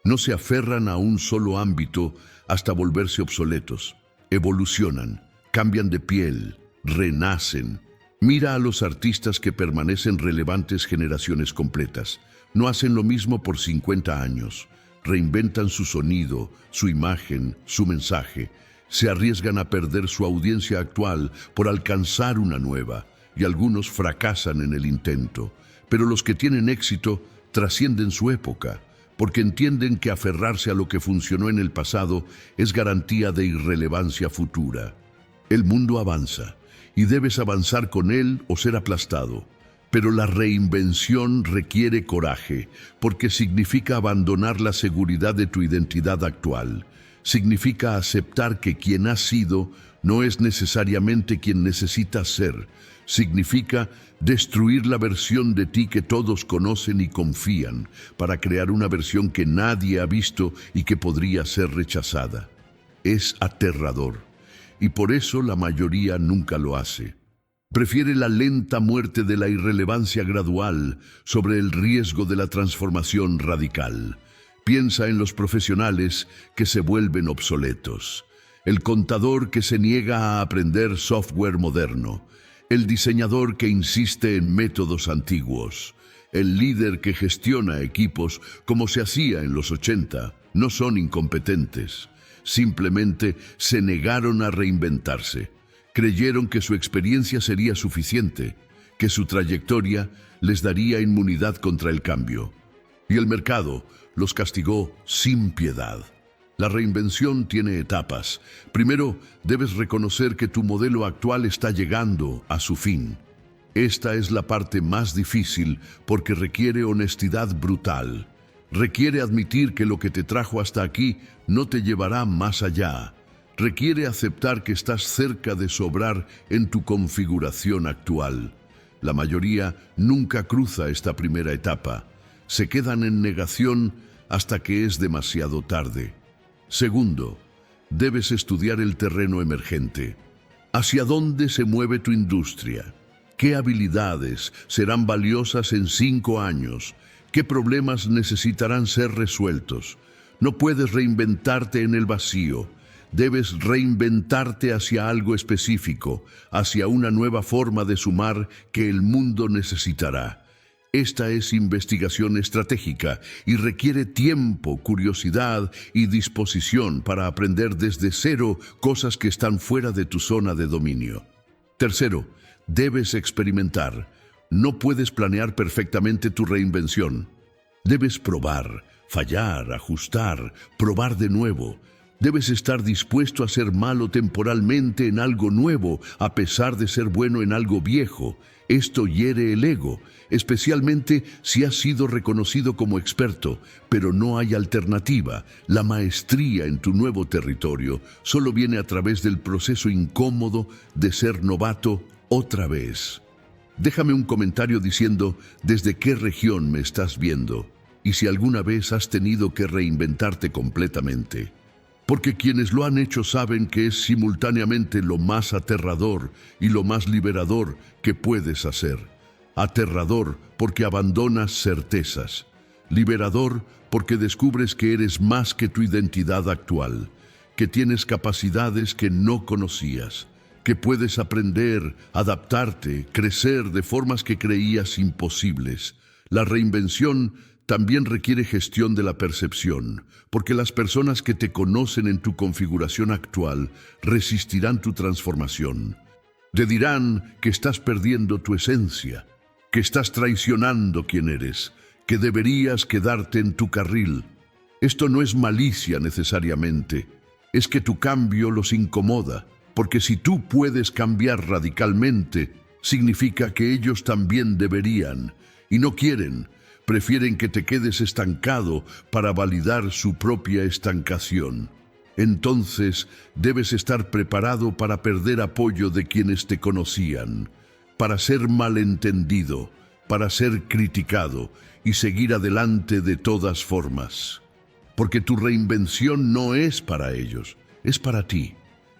No se aferran a un solo ámbito hasta volverse obsoletos. Evolucionan, cambian de piel, renacen. Mira a los artistas que permanecen relevantes generaciones completas. No hacen lo mismo por 50 años. Reinventan su sonido, su imagen, su mensaje. Se arriesgan a perder su audiencia actual por alcanzar una nueva, y algunos fracasan en el intento. Pero los que tienen éxito trascienden su época, porque entienden que aferrarse a lo que funcionó en el pasado es garantía de irrelevancia futura. El mundo avanza, y debes avanzar con él o ser aplastado. Pero la reinvención requiere coraje, porque significa abandonar la seguridad de tu identidad actual. Significa aceptar que quien has sido no es necesariamente quien necesitas ser. Significa destruir la versión de ti que todos conocen y confían, para crear una versión que nadie ha visto y que podría ser rechazada. Es aterrador, y por eso la mayoría nunca lo hace. Prefiere la lenta muerte de la irrelevancia gradual sobre el riesgo de la transformación radical. Piensa en los profesionales que se vuelven obsoletos, el contador que se niega a aprender software moderno, el diseñador que insiste en métodos antiguos, el líder que gestiona equipos como se hacía en los 80. No son incompetentes, simplemente se negaron a reinventarse. Creyeron que su experiencia sería suficiente, que su trayectoria les daría inmunidad contra el cambio. Y el mercado los castigó sin piedad. La reinvención tiene etapas. Primero, debes reconocer que tu modelo actual está llegando a su fin. Esta es la parte más difícil porque requiere honestidad brutal. Requiere admitir que lo que te trajo hasta aquí no te llevará más allá. Requiere aceptar que estás cerca de sobrar en tu configuración actual. La mayoría nunca cruza esta primera etapa. Se quedan en negación hasta que es demasiado tarde. Segundo, debes estudiar el terreno emergente. ¿Hacia dónde se mueve tu industria? ¿Qué habilidades serán valiosas en 5 años? ¿Qué problemas necesitarán ser resueltos? No puedes reinventarte en el vacío. Debes reinventarte hacia algo específico, hacia una nueva forma de sumar que el mundo necesitará. Esta es investigación estratégica y requiere tiempo, curiosidad y disposición para aprender desde cero cosas que están fuera de tu zona de dominio. Tercero, debes experimentar. No puedes planear perfectamente tu reinvención. Debes probar, fallar, ajustar, probar de nuevo. Debes estar dispuesto a ser malo temporalmente en algo nuevo, a pesar de ser bueno en algo viejo. Esto hiere el ego, especialmente si has sido reconocido como experto, pero no hay alternativa. La maestría en tu nuevo territorio solo viene a través del proceso incómodo de ser novato otra vez. Déjame un comentario diciendo desde qué región me estás viendo y si alguna vez has tenido que reinventarte completamente. Porque quienes lo han hecho saben que es simultáneamente lo más aterrador y lo más liberador que puedes hacer. Aterrador porque abandonas certezas. Liberador porque descubres que eres más que tu identidad actual, que tienes capacidades que no conocías, que puedes aprender, adaptarte, crecer de formas que creías imposibles. La reinvención también requiere gestión de la percepción, porque las personas que te conocen en tu configuración actual resistirán tu transformación. Te dirán que estás perdiendo tu esencia, que estás traicionando quién eres, que deberías quedarte en tu carril. Esto no es malicia necesariamente, es que tu cambio los incomoda, porque si tú puedes cambiar radicalmente, significa que ellos también deberían, y no quieren. Prefieren que te quedes estancado para validar su propia estancación. Entonces, debes estar preparado para perder apoyo de quienes te conocían, para ser malentendido, para ser criticado y seguir adelante de todas formas. Porque tu reinvención no es para ellos, es para ti.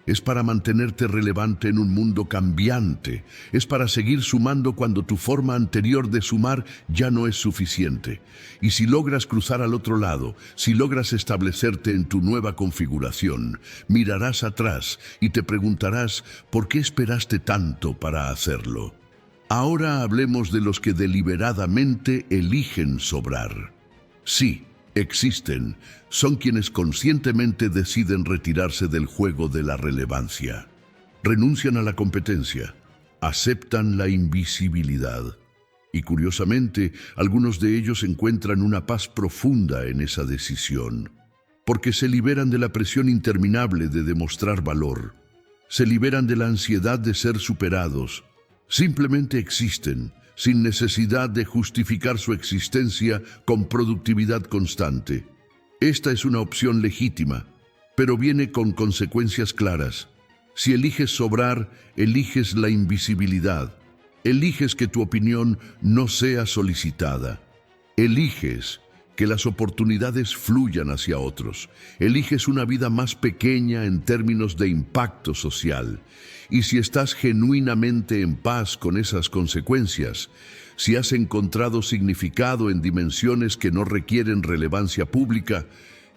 Es para mantenerte relevante en un mundo cambiante. Es para seguir sumando cuando tu forma anterior de sumar ya no es suficiente. Y si logras cruzar al otro lado, si logras establecerte en tu nueva configuración, mirarás atrás y te preguntarás ¿por qué esperaste tanto para hacerlo? Ahora hablemos de los que deliberadamente eligen sobrar. Sí. Existen, son quienes conscientemente deciden retirarse del juego de la relevancia. Renuncian a la competencia, aceptan la invisibilidad. Y curiosamente, algunos de ellos encuentran una paz profunda en esa decisión, porque se liberan de la presión interminable de demostrar valor. Se liberan de la ansiedad de ser superados. Simplemente existen, sin necesidad de justificar su existencia con productividad constante. Esta es una opción legítima, pero viene con consecuencias claras. Si eliges sobrar, eliges la invisibilidad. Eliges que tu opinión no sea solicitada. Eliges que las oportunidades fluyan hacia otros. Eliges una vida más pequeña en términos de impacto social. Y si estás genuinamente en paz con esas consecuencias, si has encontrado significado en dimensiones que no requieren relevancia pública,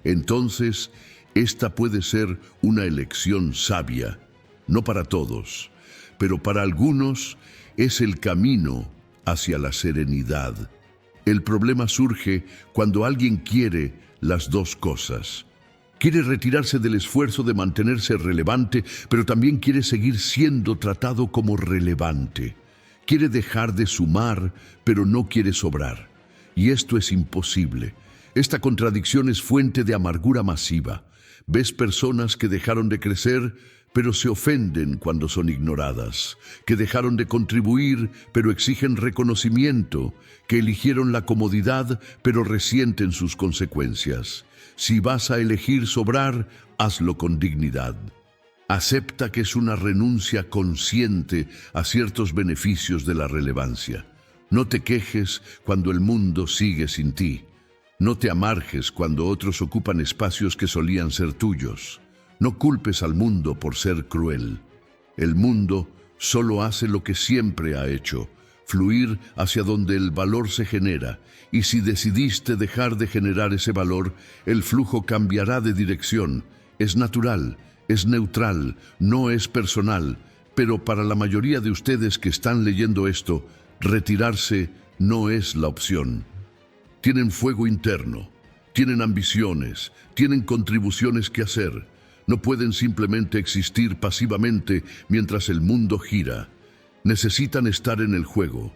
entonces esta puede ser una elección sabia. No para todos, pero para algunos es el camino hacia la serenidad. El problema surge cuando alguien quiere las dos cosas. Quiere retirarse del esfuerzo de mantenerse relevante, pero también quiere seguir siendo tratado como relevante. Quiere dejar de sumar, pero no quiere sobrar. Y esto es imposible. Esta contradicción es fuente de amargura masiva. Ves personas que dejaron de crecer, pero se ofenden cuando son ignoradas, que dejaron de contribuir, pero exigen reconocimiento, que eligieron la comodidad, pero resienten sus consecuencias. Si vas a elegir sobrar, hazlo con dignidad. Acepta que es una renuncia consciente a ciertos beneficios de la relevancia. No te quejes cuando el mundo sigue sin ti. No te amargues cuando otros ocupan espacios que solían ser tuyos. No culpes al mundo por ser cruel. El mundo solo hace lo que siempre ha hecho, fluir hacia donde el valor se genera, y si decidiste dejar de generar ese valor, el flujo cambiará de dirección. Es natural, es neutral, no es personal, pero para la mayoría de ustedes que están leyendo esto, retirarse no es la opción. Tienen fuego interno, tienen ambiciones, tienen contribuciones que hacer. No pueden simplemente existir pasivamente mientras el mundo gira. Necesitan estar en el juego,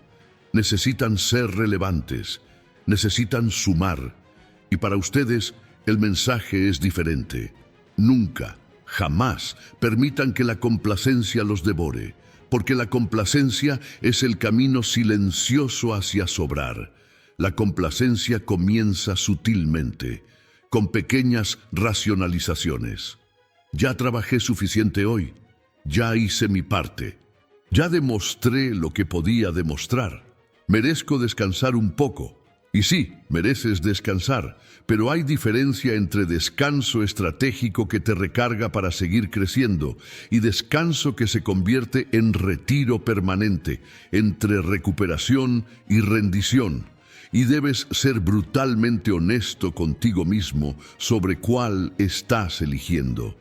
necesitan ser relevantes, necesitan sumar. Y para ustedes, el mensaje es diferente. Nunca, jamás permitan que la complacencia los devore, porque la complacencia es el camino silencioso hacia sobrar. La complacencia comienza sutilmente, con pequeñas racionalizaciones. Ya trabajé suficiente hoy, ya hice mi parte, ya demostré lo que podía demostrar. Merezco descansar un poco. Y sí, mereces descansar, pero hay diferencia entre descanso estratégico que te recarga para seguir creciendo y descanso que se convierte en retiro permanente, entre recuperación y rendición. Y debes ser brutalmente honesto contigo mismo sobre cuál estás eligiendo.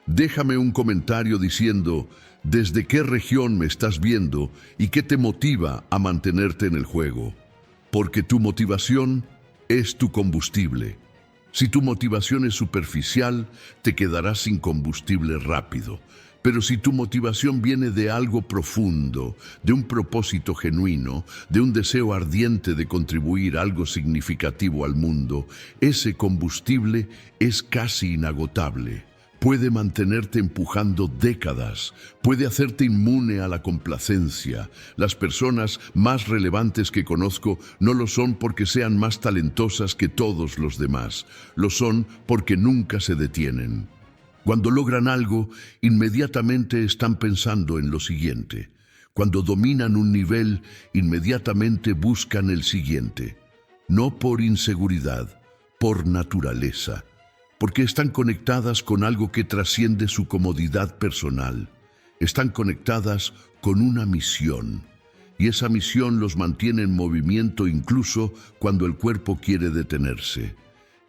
Déjame un comentario diciendo desde qué región me estás viendo y qué te motiva a mantenerte en el juego. Porque tu motivación es tu combustible. Si tu motivación es superficial, te quedarás sin combustible rápido. Pero si tu motivación viene de algo profundo, de un propósito genuino, de un deseo ardiente de contribuir algo significativo al mundo, ese combustible es casi inagotable. Puede mantenerte empujando décadas, puede hacerte inmune a la complacencia. Las personas más relevantes que conozco no lo son porque sean más talentosas que todos los demás, lo son porque nunca se detienen. Cuando logran algo, inmediatamente están pensando en lo siguiente. Cuando dominan un nivel, inmediatamente buscan el siguiente. No por inseguridad, por naturaleza. Porque están conectadas con algo que trasciende su comodidad personal. Están conectadas con una misión. Y esa misión los mantiene en movimiento incluso cuando el cuerpo quiere detenerse.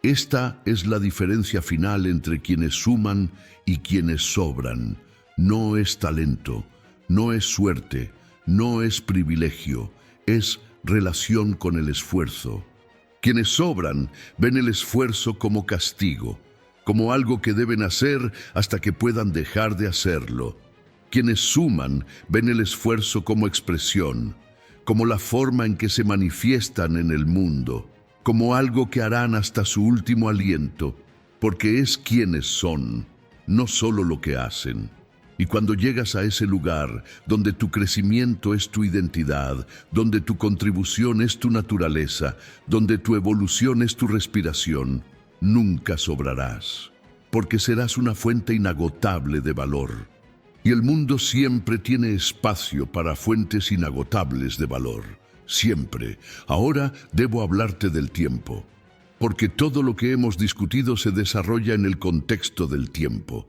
Esta es la diferencia final entre quienes suman y quienes sobran. No es talento, no es suerte, no es privilegio, es relación con el esfuerzo. Quienes sobran ven el esfuerzo como castigo, como algo que deben hacer hasta que puedan dejar de hacerlo. Quienes suman ven el esfuerzo como expresión, como la forma en que se manifiestan en el mundo, como algo que harán hasta su último aliento, porque es quienes son, no solo lo que hacen. Y cuando llegas a ese lugar donde tu crecimiento es tu identidad, donde tu contribución es tu naturaleza, donde tu evolución es tu respiración, nunca sobrarás, porque serás una fuente inagotable de valor. Y el mundo siempre tiene espacio para fuentes inagotables de valor. Siempre. Ahora debo hablarte del tiempo, porque todo lo que hemos discutido se desarrolla en el contexto del tiempo.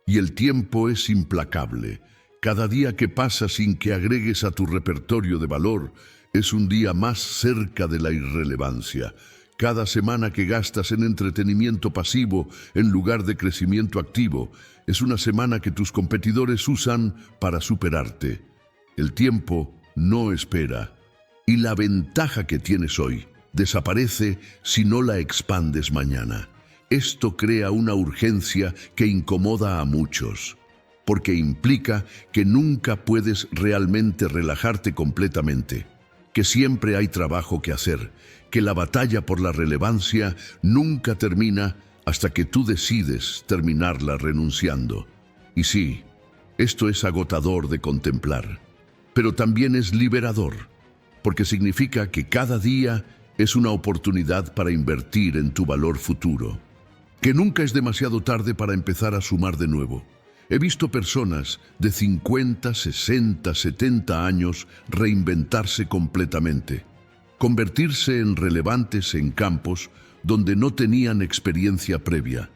Y el tiempo es implacable. Cada día que pasa sin que agregues a tu repertorio de valor es un día más cerca de la irrelevancia. Cada semana que gastas en entretenimiento pasivo en lugar de crecimiento activo es una semana que tus competidores usan para superarte. El tiempo no espera. Y la ventaja que tienes hoy desaparece si no la expandes mañana. Esto crea una urgencia que incomoda a muchos. porque implica que nunca puedes realmente relajarte completamente, que siempre hay trabajo que hacer, que la batalla por la relevancia nunca termina hasta que tú decides terminarla renunciando. Y sí, esto es agotador de contemplar, pero también es liberador, porque significa que cada día es una oportunidad para invertir en tu valor futuro, que nunca es demasiado tarde para empezar a sumar de nuevo. He visto personas de 50, 60, 70 años reinventarse completamente, convertirse en relevantes en campos donde no tenían experiencia previa.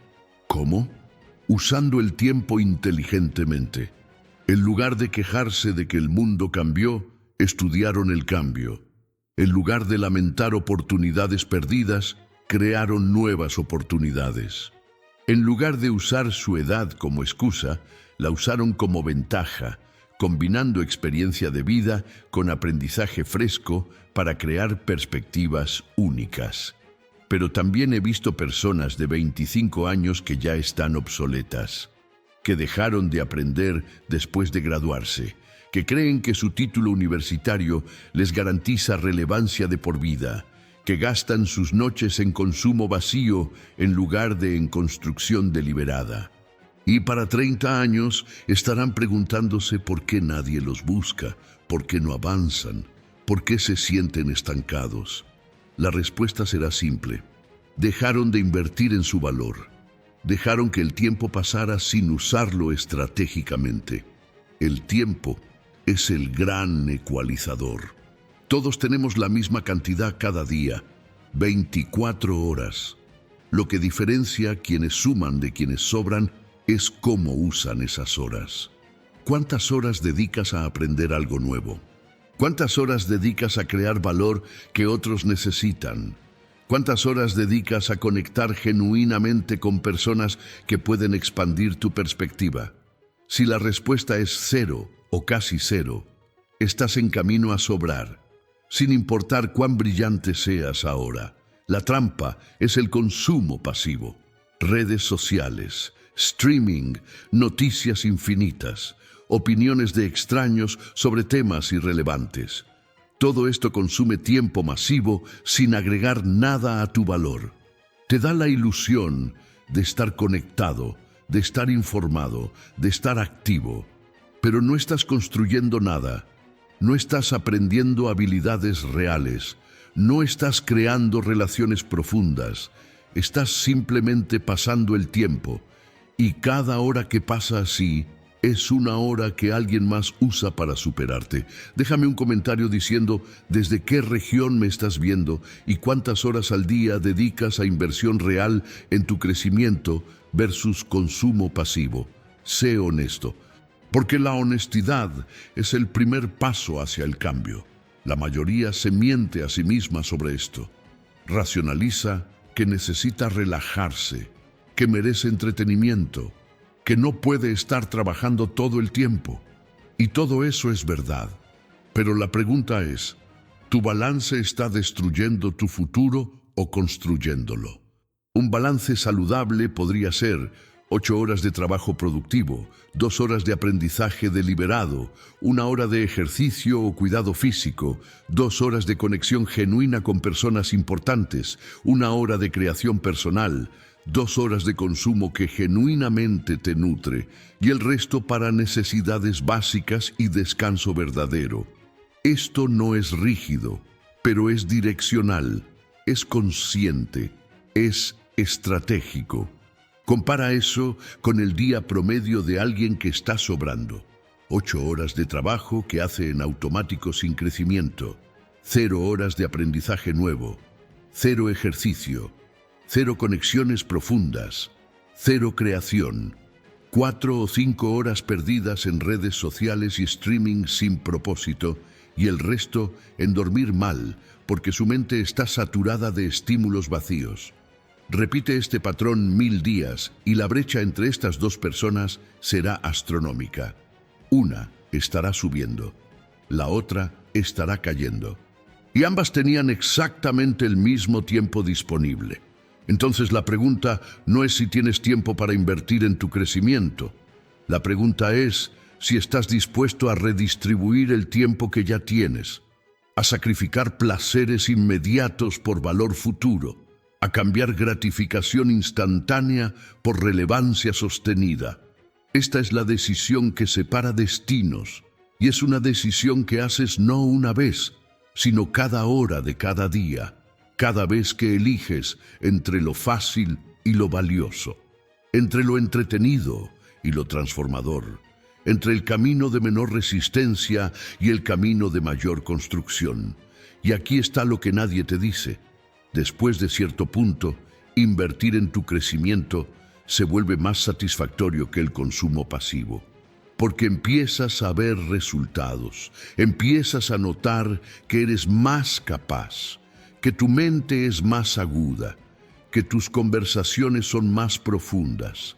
¿Cómo? Usando el tiempo inteligentemente. En lugar de quejarse de que el mundo cambió, estudiaron el cambio. En lugar de lamentar oportunidades perdidas, crearon nuevas oportunidades. En lugar de usar su edad como excusa, la usaron como ventaja, combinando experiencia de vida con aprendizaje fresco para crear perspectivas únicas. Pero también he visto personas de 25 años que ya están obsoletas, que dejaron de aprender después de graduarse, que creen que su título universitario les garantiza relevancia de por vida, que gastan sus noches en consumo vacío en lugar de en construcción deliberada. Y para 30 años estarán preguntándose por qué nadie los busca, por qué no avanzan, por qué se sienten estancados. La respuesta será simple. Dejaron de invertir en su valor. Dejaron que el tiempo pasara sin usarlo estratégicamente. El tiempo es el gran ecualizador. Todos tenemos la misma cantidad cada día, 24 horas. Lo que diferencia a quienes suman de quienes sobran es cómo usan esas horas. ¿Cuántas horas dedicas a aprender algo nuevo? ¿Cuántas horas dedicas a crear valor que otros necesitan? ¿Cuántas horas dedicas a conectar genuinamente con personas que pueden expandir tu perspectiva? Si la respuesta es 0 o casi 0, estás en camino a sobrar, sin importar cuán brillante seas ahora. La trampa es el consumo pasivo. Redes sociales, streaming, noticias infinitas, opiniones de extraños sobre temas irrelevantes. Todo esto consume tiempo masivo sin agregar nada a tu valor. Te da la ilusión de estar conectado, de estar informado, de estar activo, pero no estás construyendo nada, no estás aprendiendo habilidades reales, no estás creando relaciones profundas, estás simplemente pasando el tiempo, y cada hora que pasa así es una hora que alguien más usa para superarte. Déjame un comentario diciendo desde qué región me estás viendo y cuántas horas al día dedicas a inversión real en tu crecimiento versus consumo pasivo. Sé honesto, porque la honestidad es el primer paso hacia el cambio. La mayoría se miente a sí misma sobre esto. Racionaliza que necesita relajarse, que merece entretenimiento, que no puede estar trabajando todo el tiempo. Y todo eso es verdad. Pero la pregunta es, ¿tu balance está destruyendo tu futuro o construyéndolo? Un balance saludable podría ser 8 horas de trabajo productivo, 2 horas de aprendizaje deliberado, 1 hora de ejercicio o cuidado físico, 2 horas de conexión genuina con personas importantes, 1 hora de creación personal, 2 horas de consumo que genuinamente te nutre y el resto para necesidades básicas y descanso verdadero. Esto no es rígido, pero es direccional, es consciente, es estratégico. Compara eso con el día promedio de alguien que está sobrando. 8 horas de trabajo que hace en automático sin crecimiento, 0 horas de aprendizaje nuevo, 0 ejercicio, 0 conexiones profundas, 0 creación, 4 o 5 horas perdidas en redes sociales y streaming sin propósito, y el resto en dormir mal, porque su mente está saturada de estímulos vacíos. Repite este patrón 1000 días y la brecha entre estas dos personas será astronómica. Una estará subiendo, la otra estará cayendo. Y ambas tenían exactamente el mismo tiempo disponible. Entonces la pregunta no es si tienes tiempo para invertir en tu crecimiento. La pregunta es si estás dispuesto a redistribuir el tiempo que ya tienes, a sacrificar placeres inmediatos por valor futuro, a cambiar gratificación instantánea por relevancia sostenida. Esta es la decisión que separa destinos, y es una decisión que haces no una vez, sino cada hora de cada día, cada vez que eliges entre lo fácil y lo valioso, entre lo entretenido y lo transformador, entre el camino de menor resistencia y el camino de mayor construcción. Y aquí está lo que nadie te dice. Después de cierto punto, invertir en tu crecimiento se vuelve más satisfactorio que el consumo pasivo. Porque empiezas a ver resultados, empiezas a notar que eres más capaz, que tu mente es más aguda, que tus conversaciones son más profundas,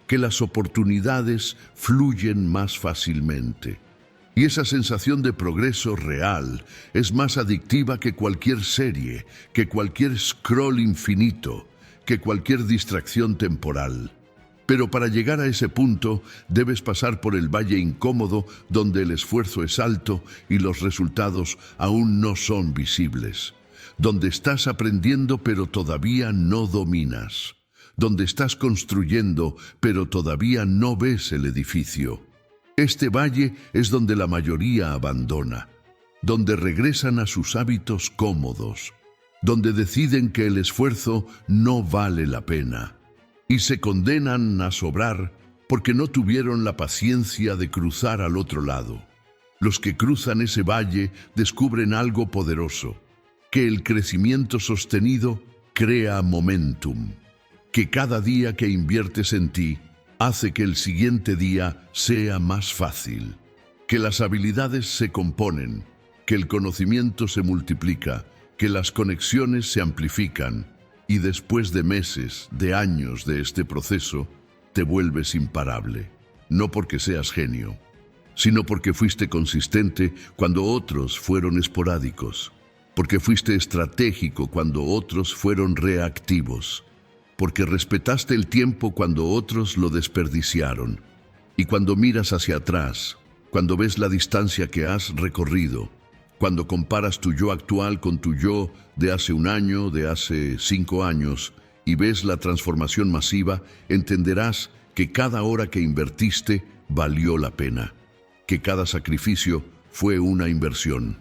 que las oportunidades fluyen más fácilmente. Y esa sensación de progreso real es más adictiva que cualquier serie, que cualquier scroll infinito, que cualquier distracción temporal. Pero para llegar a ese punto, debes pasar por el valle incómodo donde el esfuerzo es alto y los resultados aún no son visibles. Donde estás aprendiendo pero todavía no dominas. Donde estás construyendo pero todavía no ves el edificio. Este valle es donde la mayoría abandona, donde regresan a sus hábitos cómodos, donde deciden que el esfuerzo no vale la pena y se condenan a sobrar porque no tuvieron la paciencia de cruzar al otro lado. Los que cruzan ese valle descubren algo poderoso, que el crecimiento sostenido crea momentum, que cada día que inviertes en ti hace que el siguiente día sea más fácil, que las habilidades se componen, que el conocimiento se multiplica, que las conexiones se amplifican y después de meses, de años de este proceso, te vuelves imparable. No porque seas genio, sino porque fuiste consistente cuando otros fueron esporádicos, porque fuiste estratégico cuando otros fueron reactivos, porque respetaste el tiempo cuando otros lo desperdiciaron. Y cuando miras hacia atrás, cuando ves la distancia que has recorrido, cuando comparas tu yo actual con tu yo de hace un año, de hace 5 años, y ves la transformación masiva, entenderás que cada hora que invertiste valió la pena, que cada sacrificio fue una inversión,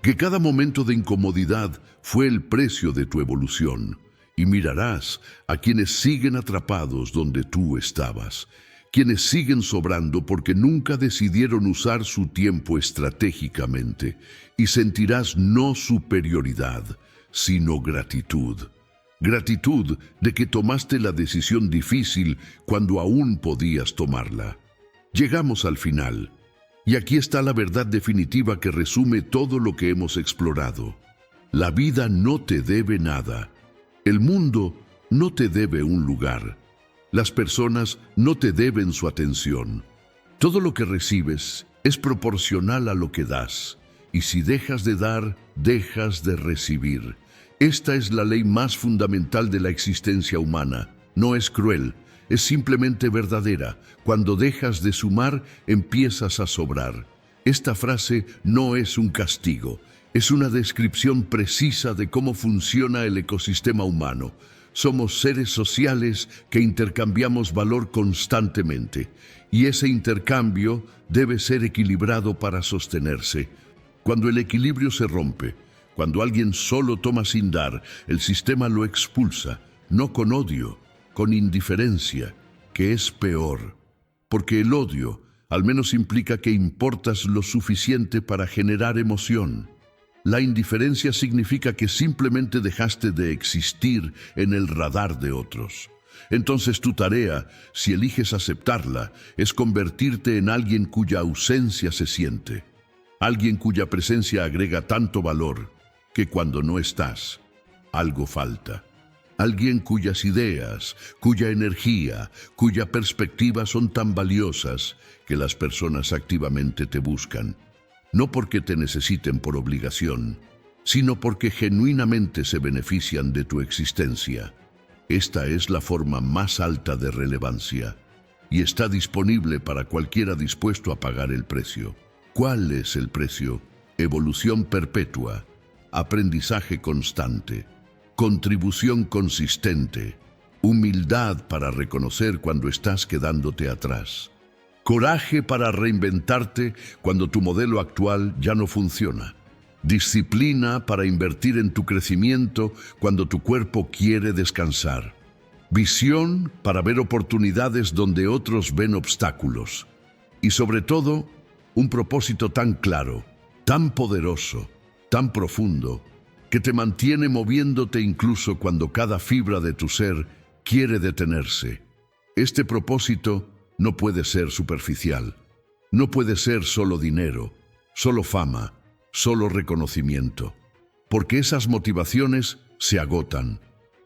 que cada momento de incomodidad fue el precio de tu evolución. Y mirarás a quienes siguen atrapados donde tú estabas, quienes siguen sobrando porque nunca decidieron usar su tiempo estratégicamente, y sentirás no superioridad, sino gratitud. Gratitud de que tomaste la decisión difícil cuando aún podías tomarla. Llegamos al final, y aquí está la verdad definitiva que resume todo lo que hemos explorado. La vida no te debe nada. El mundo no te debe un lugar. Las personas no te deben su atención. Todo lo que recibes es proporcional a lo que das. Y si dejas de dar, dejas de recibir. Esta es la ley más fundamental de la existencia humana. No es cruel, es simplemente verdadera. Cuando dejas de sumar, empiezas a sobrar. Esta frase no es un castigo. Es una descripción precisa de cómo funciona el ecosistema humano. Somos seres sociales que intercambiamos valor constantemente, y ese intercambio debe ser equilibrado para sostenerse. Cuando el equilibrio se rompe, cuando alguien solo toma sin dar, el sistema lo expulsa, no con odio, con indiferencia, que es peor. Porque el odio al menos implica que importas lo suficiente para generar emoción. La indiferencia significa que simplemente dejaste de existir en el radar de otros. Entonces tu tarea, si eliges aceptarla, es convertirte en alguien cuya ausencia se siente. Alguien cuya presencia agrega tanto valor que cuando no estás, algo falta. Alguien cuyas ideas, cuya energía, cuya perspectiva son tan valiosas que las personas activamente te buscan. No porque te necesiten por obligación, sino porque genuinamente se benefician de tu existencia. Esta es la forma más alta de relevancia. y está disponible para cualquiera dispuesto a pagar el precio. ¿Cuál es el precio? Evolución perpetua, aprendizaje constante, contribución consistente, humildad para reconocer cuando estás quedándote atrás, coraje para reinventarte cuando tu modelo actual ya no funciona, disciplina para invertir en tu crecimiento cuando tu cuerpo quiere descansar, visión para ver oportunidades donde otros ven obstáculos y sobre todo, un propósito tan claro, tan poderoso, tan profundo, que te mantiene moviéndote incluso cuando cada fibra de tu ser quiere detenerse. Este propósito no puede ser superficial, no puede ser solo dinero, solo fama, solo reconocimiento, porque esas motivaciones se agotan,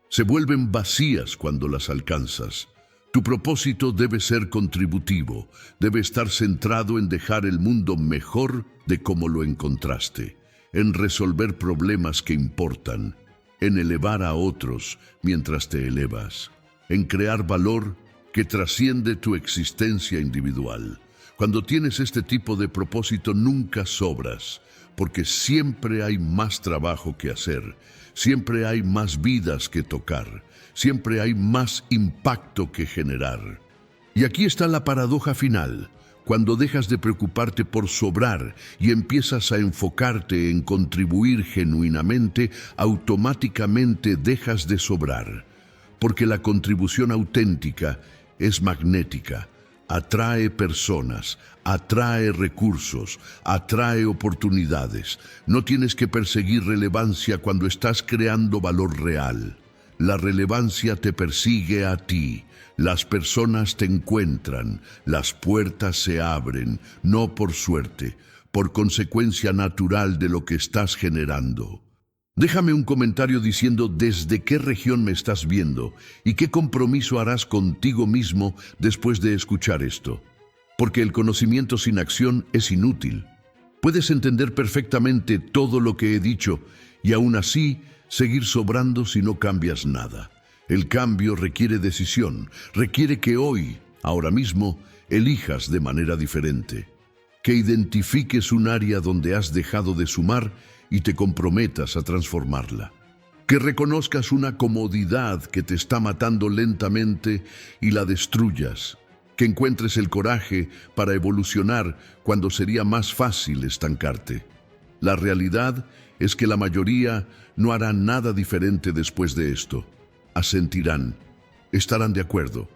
se vuelven vacías cuando las alcanzas. Tu propósito debe ser contributivo, debe estar centrado en dejar el mundo mejor de como lo encontraste, en resolver problemas que importan, en elevar a otros mientras te elevas, en crear valor que trasciende tu existencia individual. Cuando tienes este tipo de propósito nunca sobras, porque siempre hay más trabajo que hacer, siempre hay más vidas que tocar, siempre hay más impacto que generar. Y aquí está la paradoja final. Cuando dejas de preocuparte por sobrar y empiezas a enfocarte en contribuir genuinamente, automáticamente dejas de sobrar. Porque la contribución auténtica es magnética, atrae personas, atrae recursos, atrae oportunidades. No tienes que perseguir relevancia cuando estás creando valor real. La relevancia te persigue a ti. Las personas te encuentran, las puertas se abren, no por suerte, por consecuencia natural de lo que estás generando. Déjame un comentario diciendo desde qué región me estás viendo y qué compromiso harás contigo mismo después de escuchar esto. Porque el conocimiento sin acción es inútil. Puedes entender perfectamente todo lo que he dicho y aún así seguir sobrando si no cambias nada. El cambio requiere decisión, requiere que hoy, ahora mismo, elijas de manera diferente. Que identifiques un área donde has dejado de sumar y te comprometas a transformarla. Que reconozcas una comodidad que te está matando lentamente y la destruyas. Que encuentres el coraje para evolucionar cuando sería más fácil estancarte. La realidad es que la mayoría no hará nada diferente después de esto. Asentirán, estarán de acuerdo,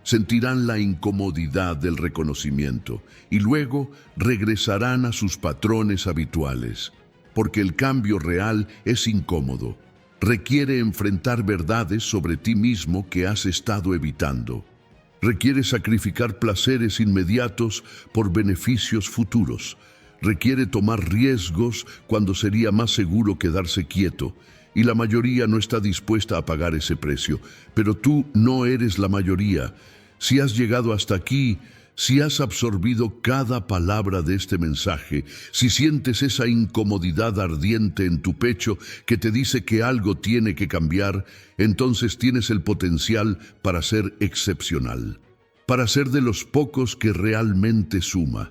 sentirán la incomodidad del reconocimiento y luego regresarán a sus patrones habituales, porque el cambio real es incómodo, requiere enfrentar verdades sobre ti mismo que has estado evitando, requiere sacrificar placeres inmediatos por beneficios futuros, requiere tomar riesgos cuando sería más seguro quedarse quieto, y la mayoría no está dispuesta a pagar ese precio. Pero tú no eres la mayoría. Si has llegado hasta aquí, si has absorbido cada palabra de este mensaje, si sientes esa incomodidad ardiente en tu pecho que te dice que algo tiene que cambiar, entonces tienes el potencial para ser excepcional, para ser de los pocos que realmente suma,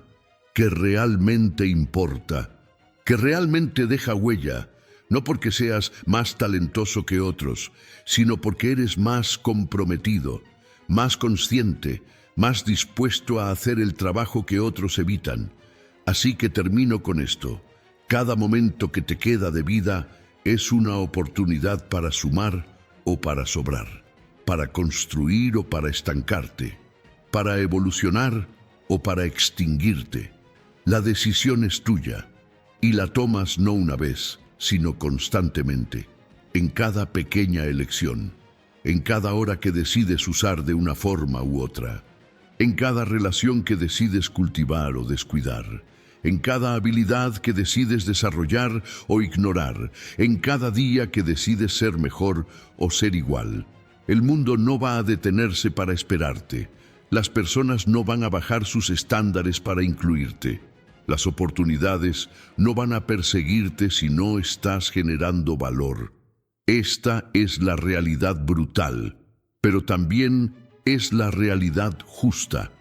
que realmente importa, que realmente deja huella. No porque seas más talentoso que otros, sino porque eres más comprometido, más consciente, más dispuesto a hacer el trabajo que otros evitan. Así que termino con esto. Cada momento que te queda de vida es una oportunidad para sumar o para sobrar, para construir o para estancarte, para evolucionar o para extinguirte. La decisión es tuya y la tomas no una vez, sino constantemente, en cada pequeña elección, en cada hora que decides usar de una forma u otra, en cada relación que decides cultivar o descuidar, en cada habilidad que decides desarrollar o ignorar, en cada día que decides ser mejor o ser igual. El mundo no va a detenerse para esperarte. Las personas no van a bajar sus estándares para incluirte. Las oportunidades no van a perseguirte si no estás generando valor. Esta es la realidad brutal, pero también es la realidad justa,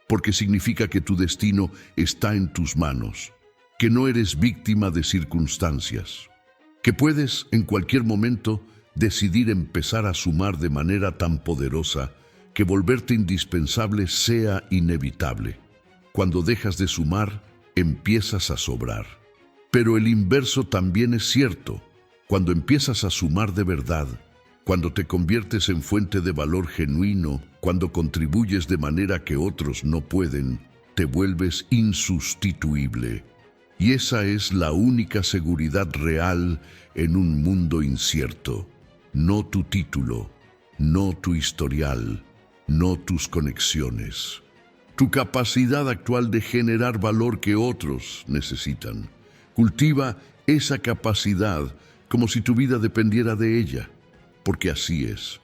porque significa que tu destino está en tus manos, que no eres víctima de circunstancias, que puedes en cualquier momento decidir empezar a sumar de manera tan poderosa que volverte indispensable sea inevitable. Cuando dejas de sumar, empiezas a sobrar. Pero el inverso también es cierto. Cuando empiezas a sumar de verdad, cuando te conviertes en fuente de valor genuino, cuando contribuyes de manera que otros no pueden, te vuelves insustituible. Y esa es la única seguridad real en un mundo incierto. No tu título, no tu historial, no tus conexiones. Tu capacidad actual de generar valor que otros necesitan. Cultiva esa capacidad como si tu vida dependiera de ella, porque así es.